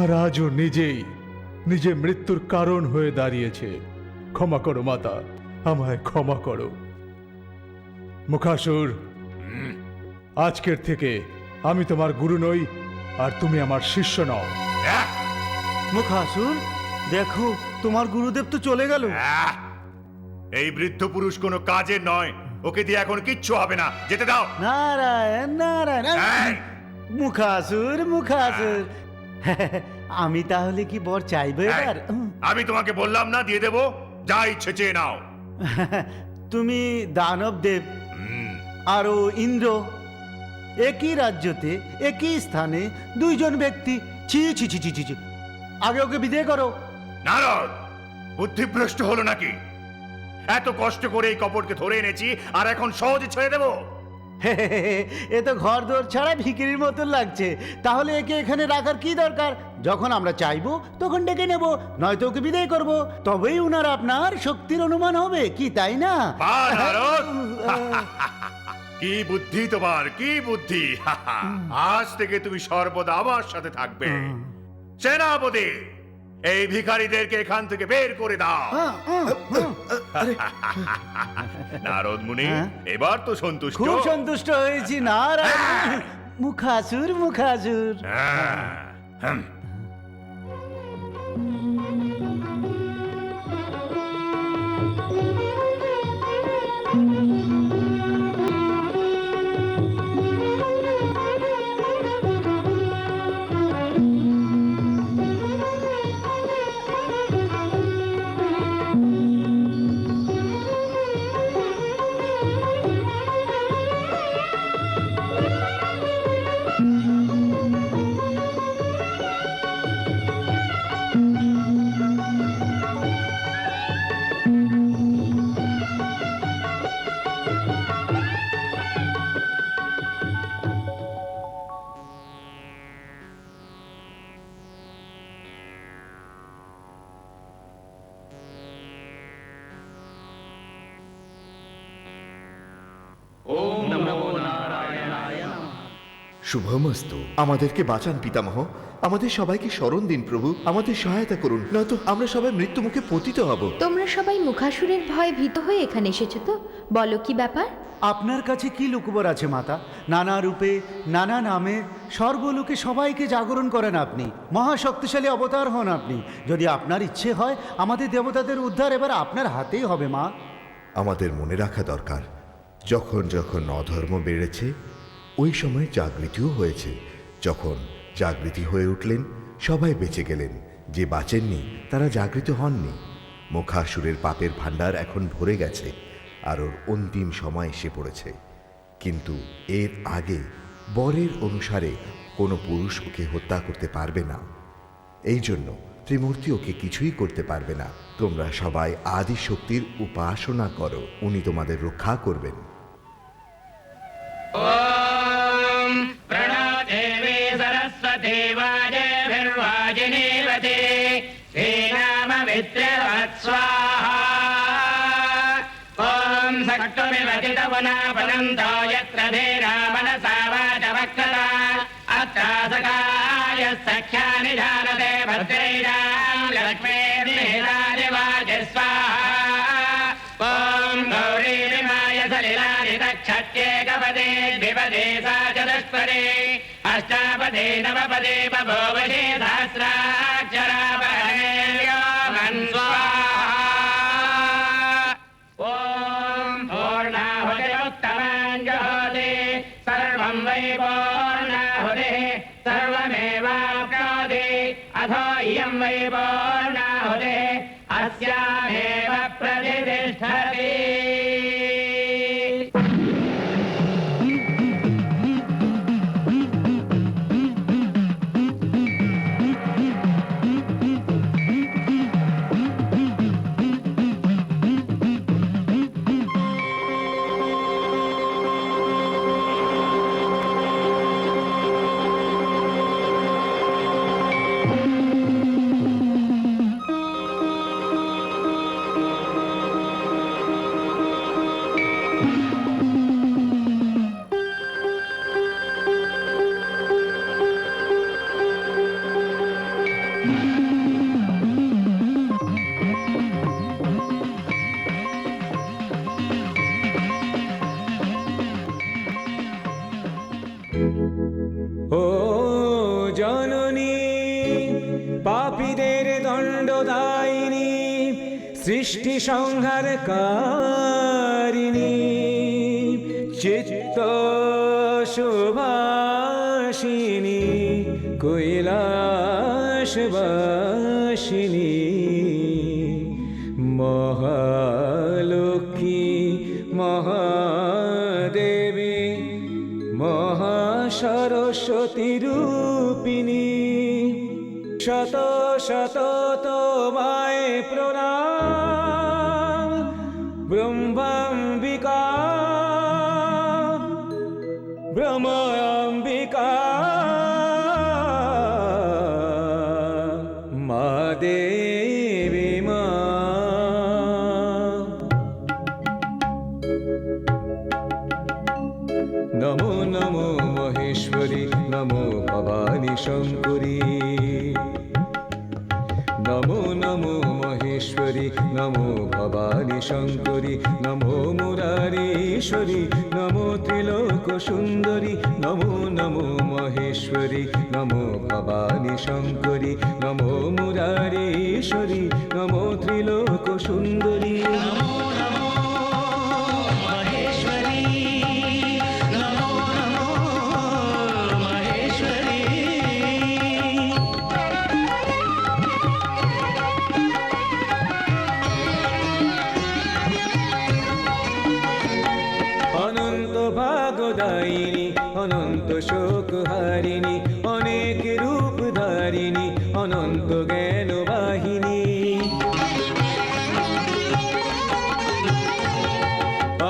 আর আজও নিজে মৃত্যুর কারণ হয়ে দাঁড়িয়েছে। ক্ষমা করো মাতা, আমায় ক্ষমা করো। মুখাসুর, আজকের থেকে আমি তোমার গুরু নই, আর তুমি আমার শিষ্য নও। মুখাসুর, দেখো তোমার গুরুদেব তো চলে গেল। এই বৃদ্ধ পুরুষ কোনো কাজের নয়, ওকে দিয়ে এখন কিচ্ছু হবে না, যেতে দাও। নারায়ণ নারায়ণ। মুখাসুর মুখাসুর, আমি তাহলে কি বর চাইবো এবার? আমি তোমাকে বললাম না দিয়ে দেবো, যা ইচ্ছে চেয়ে নাও। তুমি দানব দেব আর ও ইন্দ্র, একই রাজ্যতে একই স্থানে দুইজন ব্যক্তি। ছি ছি ছি ছি ছি, আগে ওকে বিদায় করো। নারদ, বুদ্ধিভ্রষ্ট হলো নাকি? এত কষ্ট করে এই কপটকে ধরে এনেছি আর এখন সহজে ছেড়ে দেবো? এ তো ঘর দোর ছাড়া ভিখিরির মতন লাগছে। তাহলে একে এখানে রাখার কি দরকার? যখন আমরা চাইবো তখন ডেকে নেব, নয়তো ওকে বিদায় করব। তবেই উনার আপনার শক্তির অনুমান হবে, কি তাই না? কি বুদ্ধি তোমার, কি বুদ্ধি! আজ থেকে তুমি সর্বদা আমার সাথে থাকবে। সেনাপতি, এই ভিখারিদেরকে এখান থেকে বের করে দাও। নারদ মুনি, এবার তো সন্তুষ্ট? খুব সন্তুষ্ট হয়েছি। নারায়ণ। মুখাসুর মুখাসুর। শুভমস্তু। আমাদেরকে বাঁচান পিতামহ, আমাদের সবাইকে স্মরণ দিন প্রভু, আমাদের সহায়তা করুন, নয়তো আমরা সবাই মৃত্যু মুখে পতিত হব। তোমরা সবাই মুখাসুরের ভয়ে ভীত হয়ে এখানে এসেছো তো? বলো কি ব্যাপার? আপনার কাছে কি লুকোবার আছে মাতা? নানা রূপে নানা নামে সর্বলোকে সবাইকে জাগরণ করেন আপনি। মহাশক্তিশালী অবতার হন আপনি। যদি আপনার ইচ্ছে হয় আমাদের দেবতাদের উদ্ধার এবার আপনার হাতেই হবে মা। আমাদের মনে রাখা দরকার, যখন যখন অধর্ম বেড়েছে ওই সময় জাগৃতিও হয়েছে। যখন জাগৃতি হয়ে উঠলেন সবাই বেঁচে গেলেন, যে বাঁচেননি তারা জাগৃত হননি। মুখাসুরের পাপের ভাণ্ডার এখন ভরে গেছে আর ওর অন্তিম সময় এসে পড়েছে। কিন্তু এর আগে বরের অনুসারে কোনো পুরুষ ওকে হত্যা করতে পারবে না। এই জন্য ত্রিমূর্তি ওকে কিছুই করতে পারবে না। তোমরা সবাই আদি শক্তির উপাসনা করো, উনি তোমাদের রক্ষা করবেন। ओम प्रणो देवी सरस्वती वाजेभिर्वाजिनीवती श्रीनाममित्रवत्स्वाहा ओम सक्तुमिवतितवनापनन्तो यत्र धीरा मनसा वाचवक्रता अत्रासकाय सख्यानि जानते भद्रैरां लक्ष्मीर्निहितादिवाचि स्वाहा ओम गौरीरिमाय सलिलानि दक्षत्येकपदे द्विपदे सा चतुष्पदे अष्टापदे नवपदे बभूवशे सहस्राक्षराभरणेर्योगन् स्वाहा ॐ पूर्णाहुतिमुत्तमाञ्जहोति सर्वं वै पूर्णाहुतिः सर्वमेवाप्नोति अथो इयं वै पूर्णाहुतिः अस्यामेव प्रतिष्ठति ও জননী পাপীদের দণ্ডদায়িনী সৃষ্টি সংহারকারিণী চিত্ত সুভাষিনী কৈলাসবাসিনী মহালক্ষ্মী মহাদেবী মহাসরস্বতী রূপিণী শত শত তোমায় প্রণাম ব্রহ্মাম্বিকা ব্রহ্মাম্বিকা মা দেবী মা নমো নমো মহেশ্বরী নমো ভবানী শঙ্করী নমো নমো মহেশ্বরী নমো ভবানী শঙ্করী নমো মুরারীশ্বরী নমো ত্রিলোক সুন্দরী নমো নমো মহেশ্বরী নমো ভবানী শঙ্করী নমো মুরারীশ্বরী নমো ত্রিলোক সুন্দরী নমো নমো মহেশ্বরী নমো নমো মহেশ্বরী অনন্ত ভাগদায়িনী অনন্ত শোকহারিণী অনেক রূপধারিণী অনন্ত জ্ঞান বাহিনী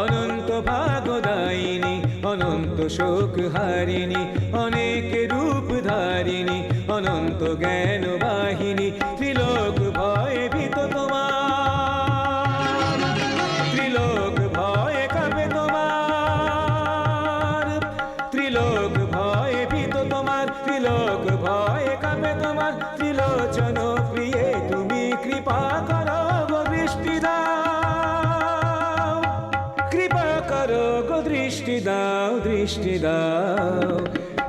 অনন্ত ভাগদায়িনী অনন্ত শোকহারিণী অনেক রূপধারিণী অনন্ত জ্ঞান বাহিনী ত্রিলোক ভয়ে ভীত তোমার ত্রিলোক ভয়ে কাঁপে তোমার ত্রিলোক ভয়ে ভীত তোমার ত্রিলোক ভয়ে কাঁপে তোমার ত্রিলোচন প্রিয়ে তুমি কৃপা করো গো দৃষ্টি দাও কৃপা করো গো দৃষ্টি দাও দৃষ্টি দাও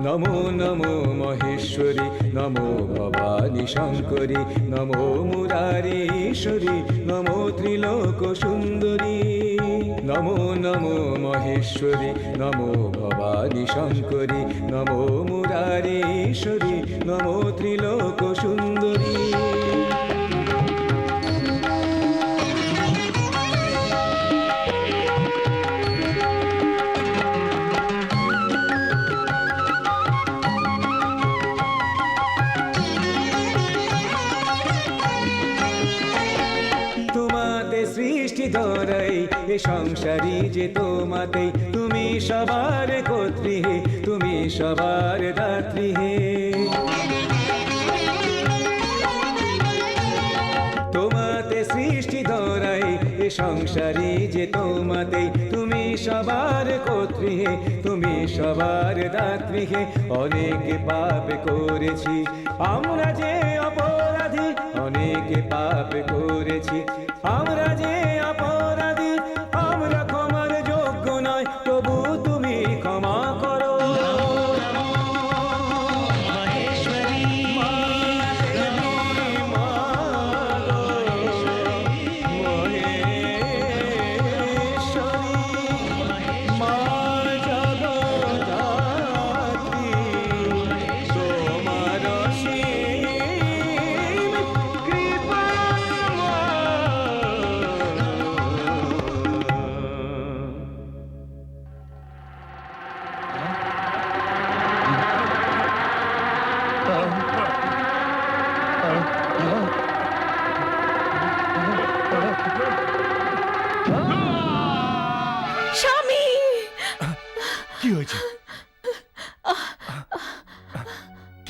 নমো নমো মহেশ্বরী নমো ভবানী শঙ্করী নমো মুরারীশ্বরী নমো ত্রিলোক সুন্দরী নমো নমো মহেশ্বরী নমো ভবানী শঙ্করী নমো মুরারীশ্বরী নমো ত্রিলোক সুন্দরী সৃষ্টি ধরাই এ সংসারী যে তোমাতেই তুমি সবার কর্ত্রী হে তুমি সবার দাত্রী হে তোমাতে সৃষ্টি ধরাই এ সংসারী যে তোমাতেই তুমি সবার কর্ত্রী হে তুমি সবার দাত্রী হে অনেক পাপ করেছি আমরা যে অপরাধী অনেক পাপ করেছি আমরা যে অপরাধী আমরা ক্ষমার যোগ্য নয় তবু তুমি ক্ষমা করো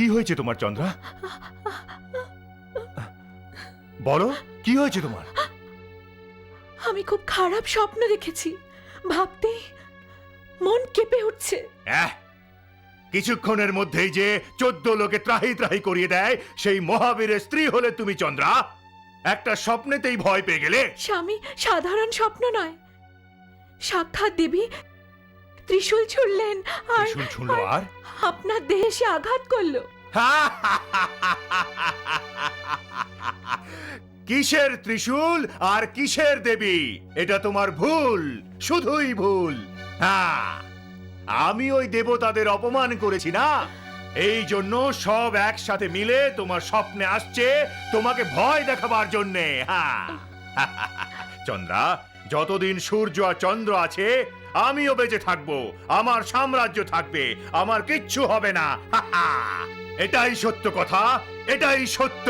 কি হয়েছে তোমার চন্দ্রা? বলো কি হয়েছে তোমার? আমি খুব খারাপ স্বপ্ন দেখেছি, ভাবতেই মন কেঁপে উঠছে। কিছুক্ষণের মধ্যেই যে 14 লোকে ত্রাহি ত্রাহি করিয়ে দেয় সেই মহাবীরের স্ত্রী হলে তুমি চন্দ্রা, একটা স্বপ্নেতেই ভয় পেয়ে গেলে? স্বামী, সাধারণ স্বপ্ন নয়, সাক্ষাৎ দেবী ত্রিশূল ছুড়লেন আর ত্রিশূল ছুঁড়লো আর আপনার দেহে এসে আঘাত করলো। কিসের ত্রিশূল আর কিসের দেবী? এটা তোমার ভুল, শুধুই ভুল। হ্যাঁ, আমি ওই দেবতাদের অপমান করেছি না, এই জন্য সব একসাথে মিলে তোমার স্বপ্নে আসছে তোমাকে ভয় দেখাবার জন্যে। হ্যাঁ চন্দ্রা, যতদিন সূর্য আর চন্দ্র আছে আমিও বেঁচে থাকবো, আমার সাম্রাজ্য থাকবে, আমার কিচ্ছু হবে না। এটাই সত্য কথা, এটাই সত্য।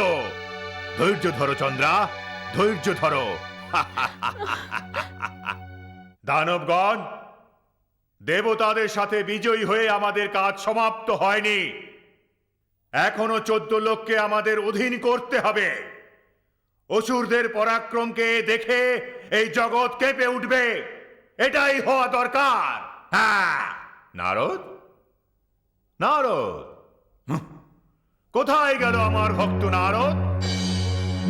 ধৈর্য ধরো চন্দ্রা, ধৈর্য ধরো। দানবগণ, দেবতাদের সাথে বিজয়ী হয়ে আমাদের কাজ সমাপ্ত হয়নি, এখনো 14 লোককে আমাদের অধীন করতে হবে। অসুরদের পরাক্রমকে দেখে এই জগৎ কেঁপে উঠবে, এটাই হওয়া দরকার। হ্যাঁ নারদ, নারদ, কোথায় গেল আমার ভক্ত নারদ?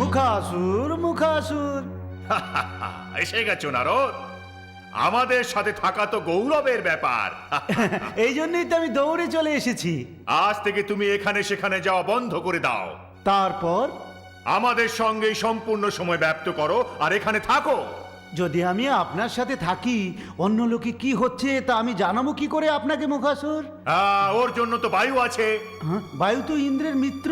মুখাসুর, মুখাসুর। এসে গেছো নারদ, আমাদের সাথে থাকা তো গৌরবের ব্যাপার। এই জন্যই তো আমি দৌড়ে চলে এসেছি। আজ থেকে তুমি এখানে সেখানে যাওয়া বন্ধ করে দাও। তারপর আমাদের সঙ্গেই সম্পূর্ণ সময় ব্যপ্ত করো আর এখানে থাকো। যদি আমি আপনার সাথে থাকি, অন্য লোকে কি হচ্ছে তা আমি জানাবো কি করে আপনাকে মুখাসুর? ওর জন্য তো বায়ু আছে। বায়ু তো ইন্দ্রের মিত্র,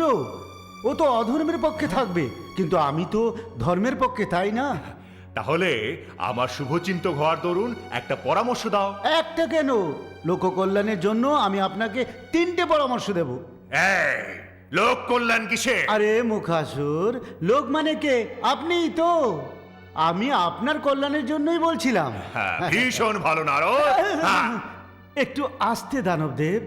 ও তো অধর্মের পক্ষে থাকবে, কিন্তু আমি তো ধর্মের পক্ষে, তাই না? তাহলে আমার শুভচিন্তক হওয়ার দরুন একটা পরামর্শ দাও। একটা কেন, লোক কল্যাণের জন্য আমি আপনাকে 3টে পরামর্শ দেব। লোক কল্যাণ কিসে? আরে মুখাসুর, লোক মানে কে? আপনিই তো। আমি আপনার কল্যাণের জন্যই বলছিলাম। ভীষণ ভালো নারদ। একটু আস্তে দানবদেব,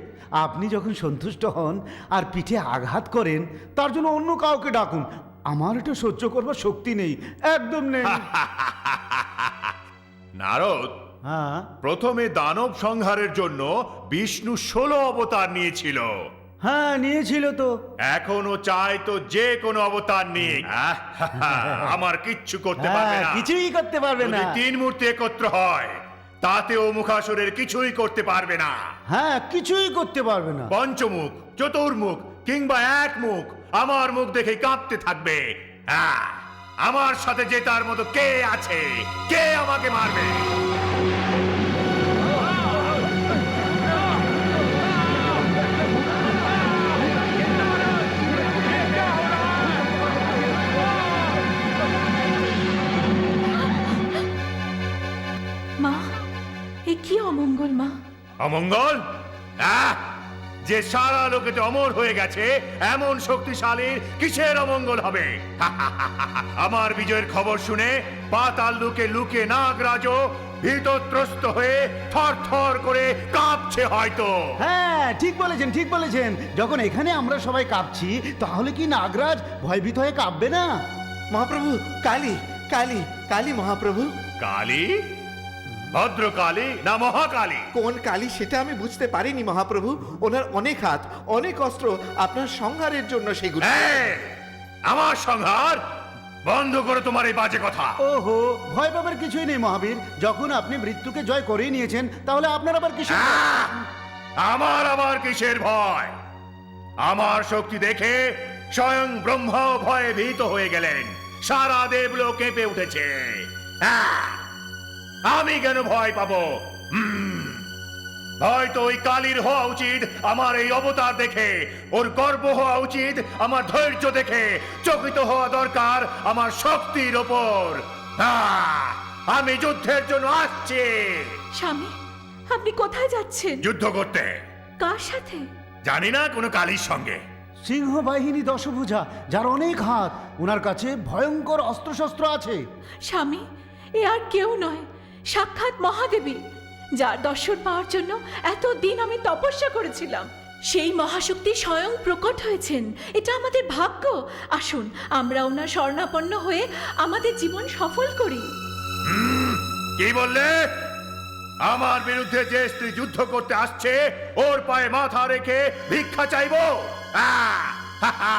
আপনি যখন সন্তুষ্ট হন আর পিঠে আঘাত করেন, তার জন্য অন্য কাউকে ডাকুন। আমার এটা সহ্য করবার শক্তি নেই, একদম নেই। নারদ, প্রথমে দানব সংহারের জন্য বিষ্ণু 16 অবতার নিয়েছিল। হ্যাঁ নিয়েছিল তো। এখনো চাই তো যে কোনো অবতার নিয়ে। আমার কিচ্ছু করতে পারবে না, কিছুই করতে পারবে না। 3 মূর্তি একত্র হয় তাতেও মুখাসুরের কিছুই করতে পারবে না। হ্যাঁ, কিছুই করতে পারবে না। পঞ্চমুখ, চতুর্মুখ কিংবা এক মুখ আমার মুখ দেখে কাঁপতে থাকবে। আমার সাথে জেতার মতো কে আছে? কে আমাকে মারবে? মা, এ কি অমঙ্গল মা? অমঙ্গল? যে সারা লোকেতে অমর হয়ে গেছে এমন শক্তিশালীর কিসের অমঙ্গল হবে? আমার বিজয়ের খবর শুনে পাতাল লুকে লুকে নাগরাজ ভীতত্রস্ত হয়ে থর থর করে কাঁপছে হয়তো। হ্যাঁ ঠিক বলেছেন, ঠিক বলেছেন। যখন এখানে আমরা সবাই কাঁপছি, তাহলে কি নাগরাজ ভয়ভীত হয়ে কাঁপবে না? মহাপ্রভু, কালী, কালী, কালী মহাপ্রভু। কালী? ভদ্রকালী না মহাকালী? কোন কালী সেটা আমি বুঝতে পারিনি মহাপ্রভু। ওনার অনেক হাত, অনেক অস্ত্র, আপনার সংহারের জন্য সেগুলো। আমার সংহার? বন্ধ করো তোমার এই বাজে কথা। ওহো, ভয় পাবার কিছুই নেই মহাবীর। যখন আপনি মৃত্যুকে জয় করে নিয়েছেন, তাহলে আপনার আবার কিসের? আমার আবার কিসের ভয়? আমার শক্তি দেখে স্বয়ং ব্রহ্মা ভয়ে ভীত হয়ে গেলেন, সারা দেবলোক কেঁপে উঠেছে। আমি কেন ভয় পাবো? হয়তো ওই কালীর হওয়া উচিত আমার এই অবতার দেখে, ওর গর্ব হওয়া উচিত আমার ধৈর্য দেখে, চকিত হওয়া দরকার আমার শক্তির ওপর। আমি যুদ্ধের জন্য আসছি। স্বামী, আপনি কোথায় যাচ্ছেন? যুদ্ধ করতে। কার সাথে? জানি না, কোনো কালীর সঙ্গে। সিংহ বাহিনী দশভুজা, যার অনেক হাত, ওনার কাছে ভয়ঙ্কর অস্ত্রশস্ত্র আছে। স্বামী, এ আর কেউ নয়, সাক্ষাৎ মহাদেবী, যার দর্শন পাওয়ার জন্য এতদিন আমি তপস্যা করেছিলাম। সেই মহাশক্তি স্বয়ং প্রকট হয়েছেন, এটা আমাদের ভাগ্য। আসুন আমরা ওনার শরণাপন্ন হয়ে আমাদের জীবন সফল করি। কি বললে? আমার বিরুদ্ধে যে স্ত্রী যুদ্ধ করতে আসছে ওর পায়ে মাথা রেখে ভিক্ষা চাইবো? আহ! হা হা!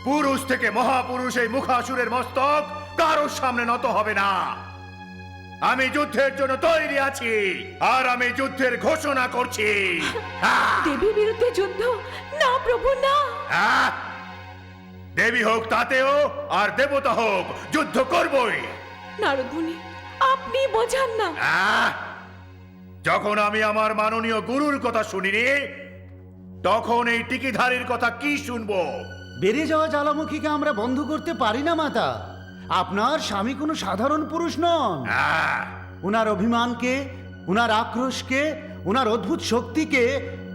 পুরুষ থেকে মহাপুরুষ এই মুখাসুরের মস্তক কারোর সামনে নত হবে না। আমি যুদ্ধের জন্য তৈরি আছি, আর আমি যুদ্ধের ঘোষণা করছি। দেবীর বিরুদ্ধে যুদ্ধ? না প্রভু, না। দেবী হোক তাতেও, আর দেবতা হোক, যুদ্ধ করবই। নারদ মুনি, আপনি বোঝান না। যখন আমি আমার মাননীয় গুরুর কথা শুনিনি, তখন এই টিকিধারীর কথা কি শুনবো? বেড়ে যাওয়া জ্বালামুখীকে আমরা বন্ধ করতে পারি না মাতা। আপনার স্বামী কোনো সাধারণ পুরুষ নন। ওনার অভিমানকে, ওনার আক্রোশকে, ওনার অদ্ভুত শক্তিকে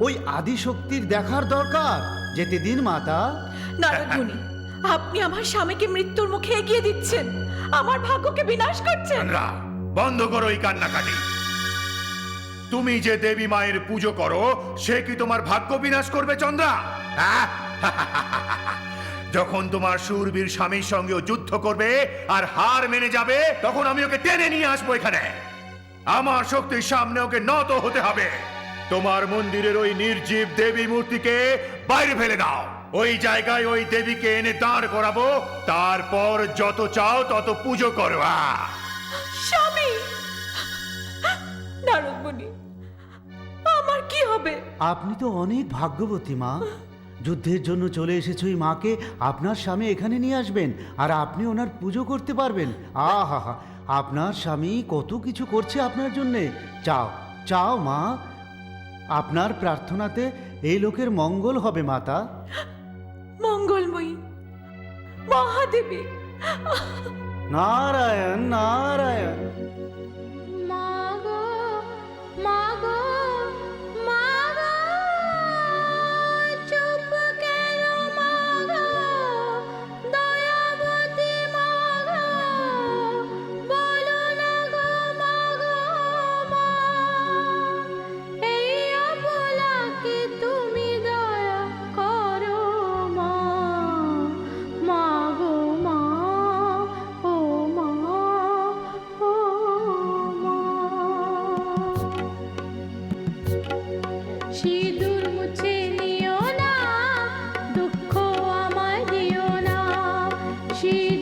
ওই আদি শক্তির দেখার দরকার। যেতে দিন মাতা। নারদ মুনি, আপনি আমার স্বামীকে মৃত্যুর মুখে এগিয়ে দিচ্ছেন, আমার ভাগ্যকে বিনাশ করছেন। বন্ধ করো এই কান্নাকাটি। তুমি যে দেবী মায়ের পুজো করো, সে কি তোমার ভাগ্য বিনাশ করবে চন্দ্রা? যখন তোমার শূরবীর স্বামীর সঙ্গে যুদ্ধ করবে আর হার মেনে যাবে, তখন আমি ওকে টেনে নিয়ে আসবো এখানে। আমার শক্তির সামনে ওকে নত হতে হবে। তোমার মন্দিরের ওই নির্জীব দেবী মূর্তিকে বাইরে ফেলে দাও। ওই জায়গায় ওই দেবীকে এনে দাঁড় করাবো, তারপর যত চাও তত পুজো করো। স্বামী! নারদ মুনি, আমার কি হবে? আপনি তো অনেক ভাগ্যবতী মা। যুদ্ধের জন্য চলে এসেছে ওই মাকে আপনার স্বামী এখানে নিয়ে আসবেন, আর আপনি ওনার পুজো করতে পারবেন। আহা হা, আপনার স্বামী কত কিছু করছে আপনার জন্যে। চাও চাও মা, আপনার প্রার্থনাতে এই লোকের মঙ্গল হবে মাতা। মঙ্গলময়ী মহাদেবী। নারায়ণ নারায়ণ। মাগো মাগো মাগো, চুপ কেন মাগো, দয়াবতী মাগো, বলো না গো মাগো মা, এই অবলাকে তুমি দয়া করো মা। মাগো মা, ও মা, ও মা। সিঁদুর মুছে নিও না, দুঃখ আমায় দিও না। সিঁদুর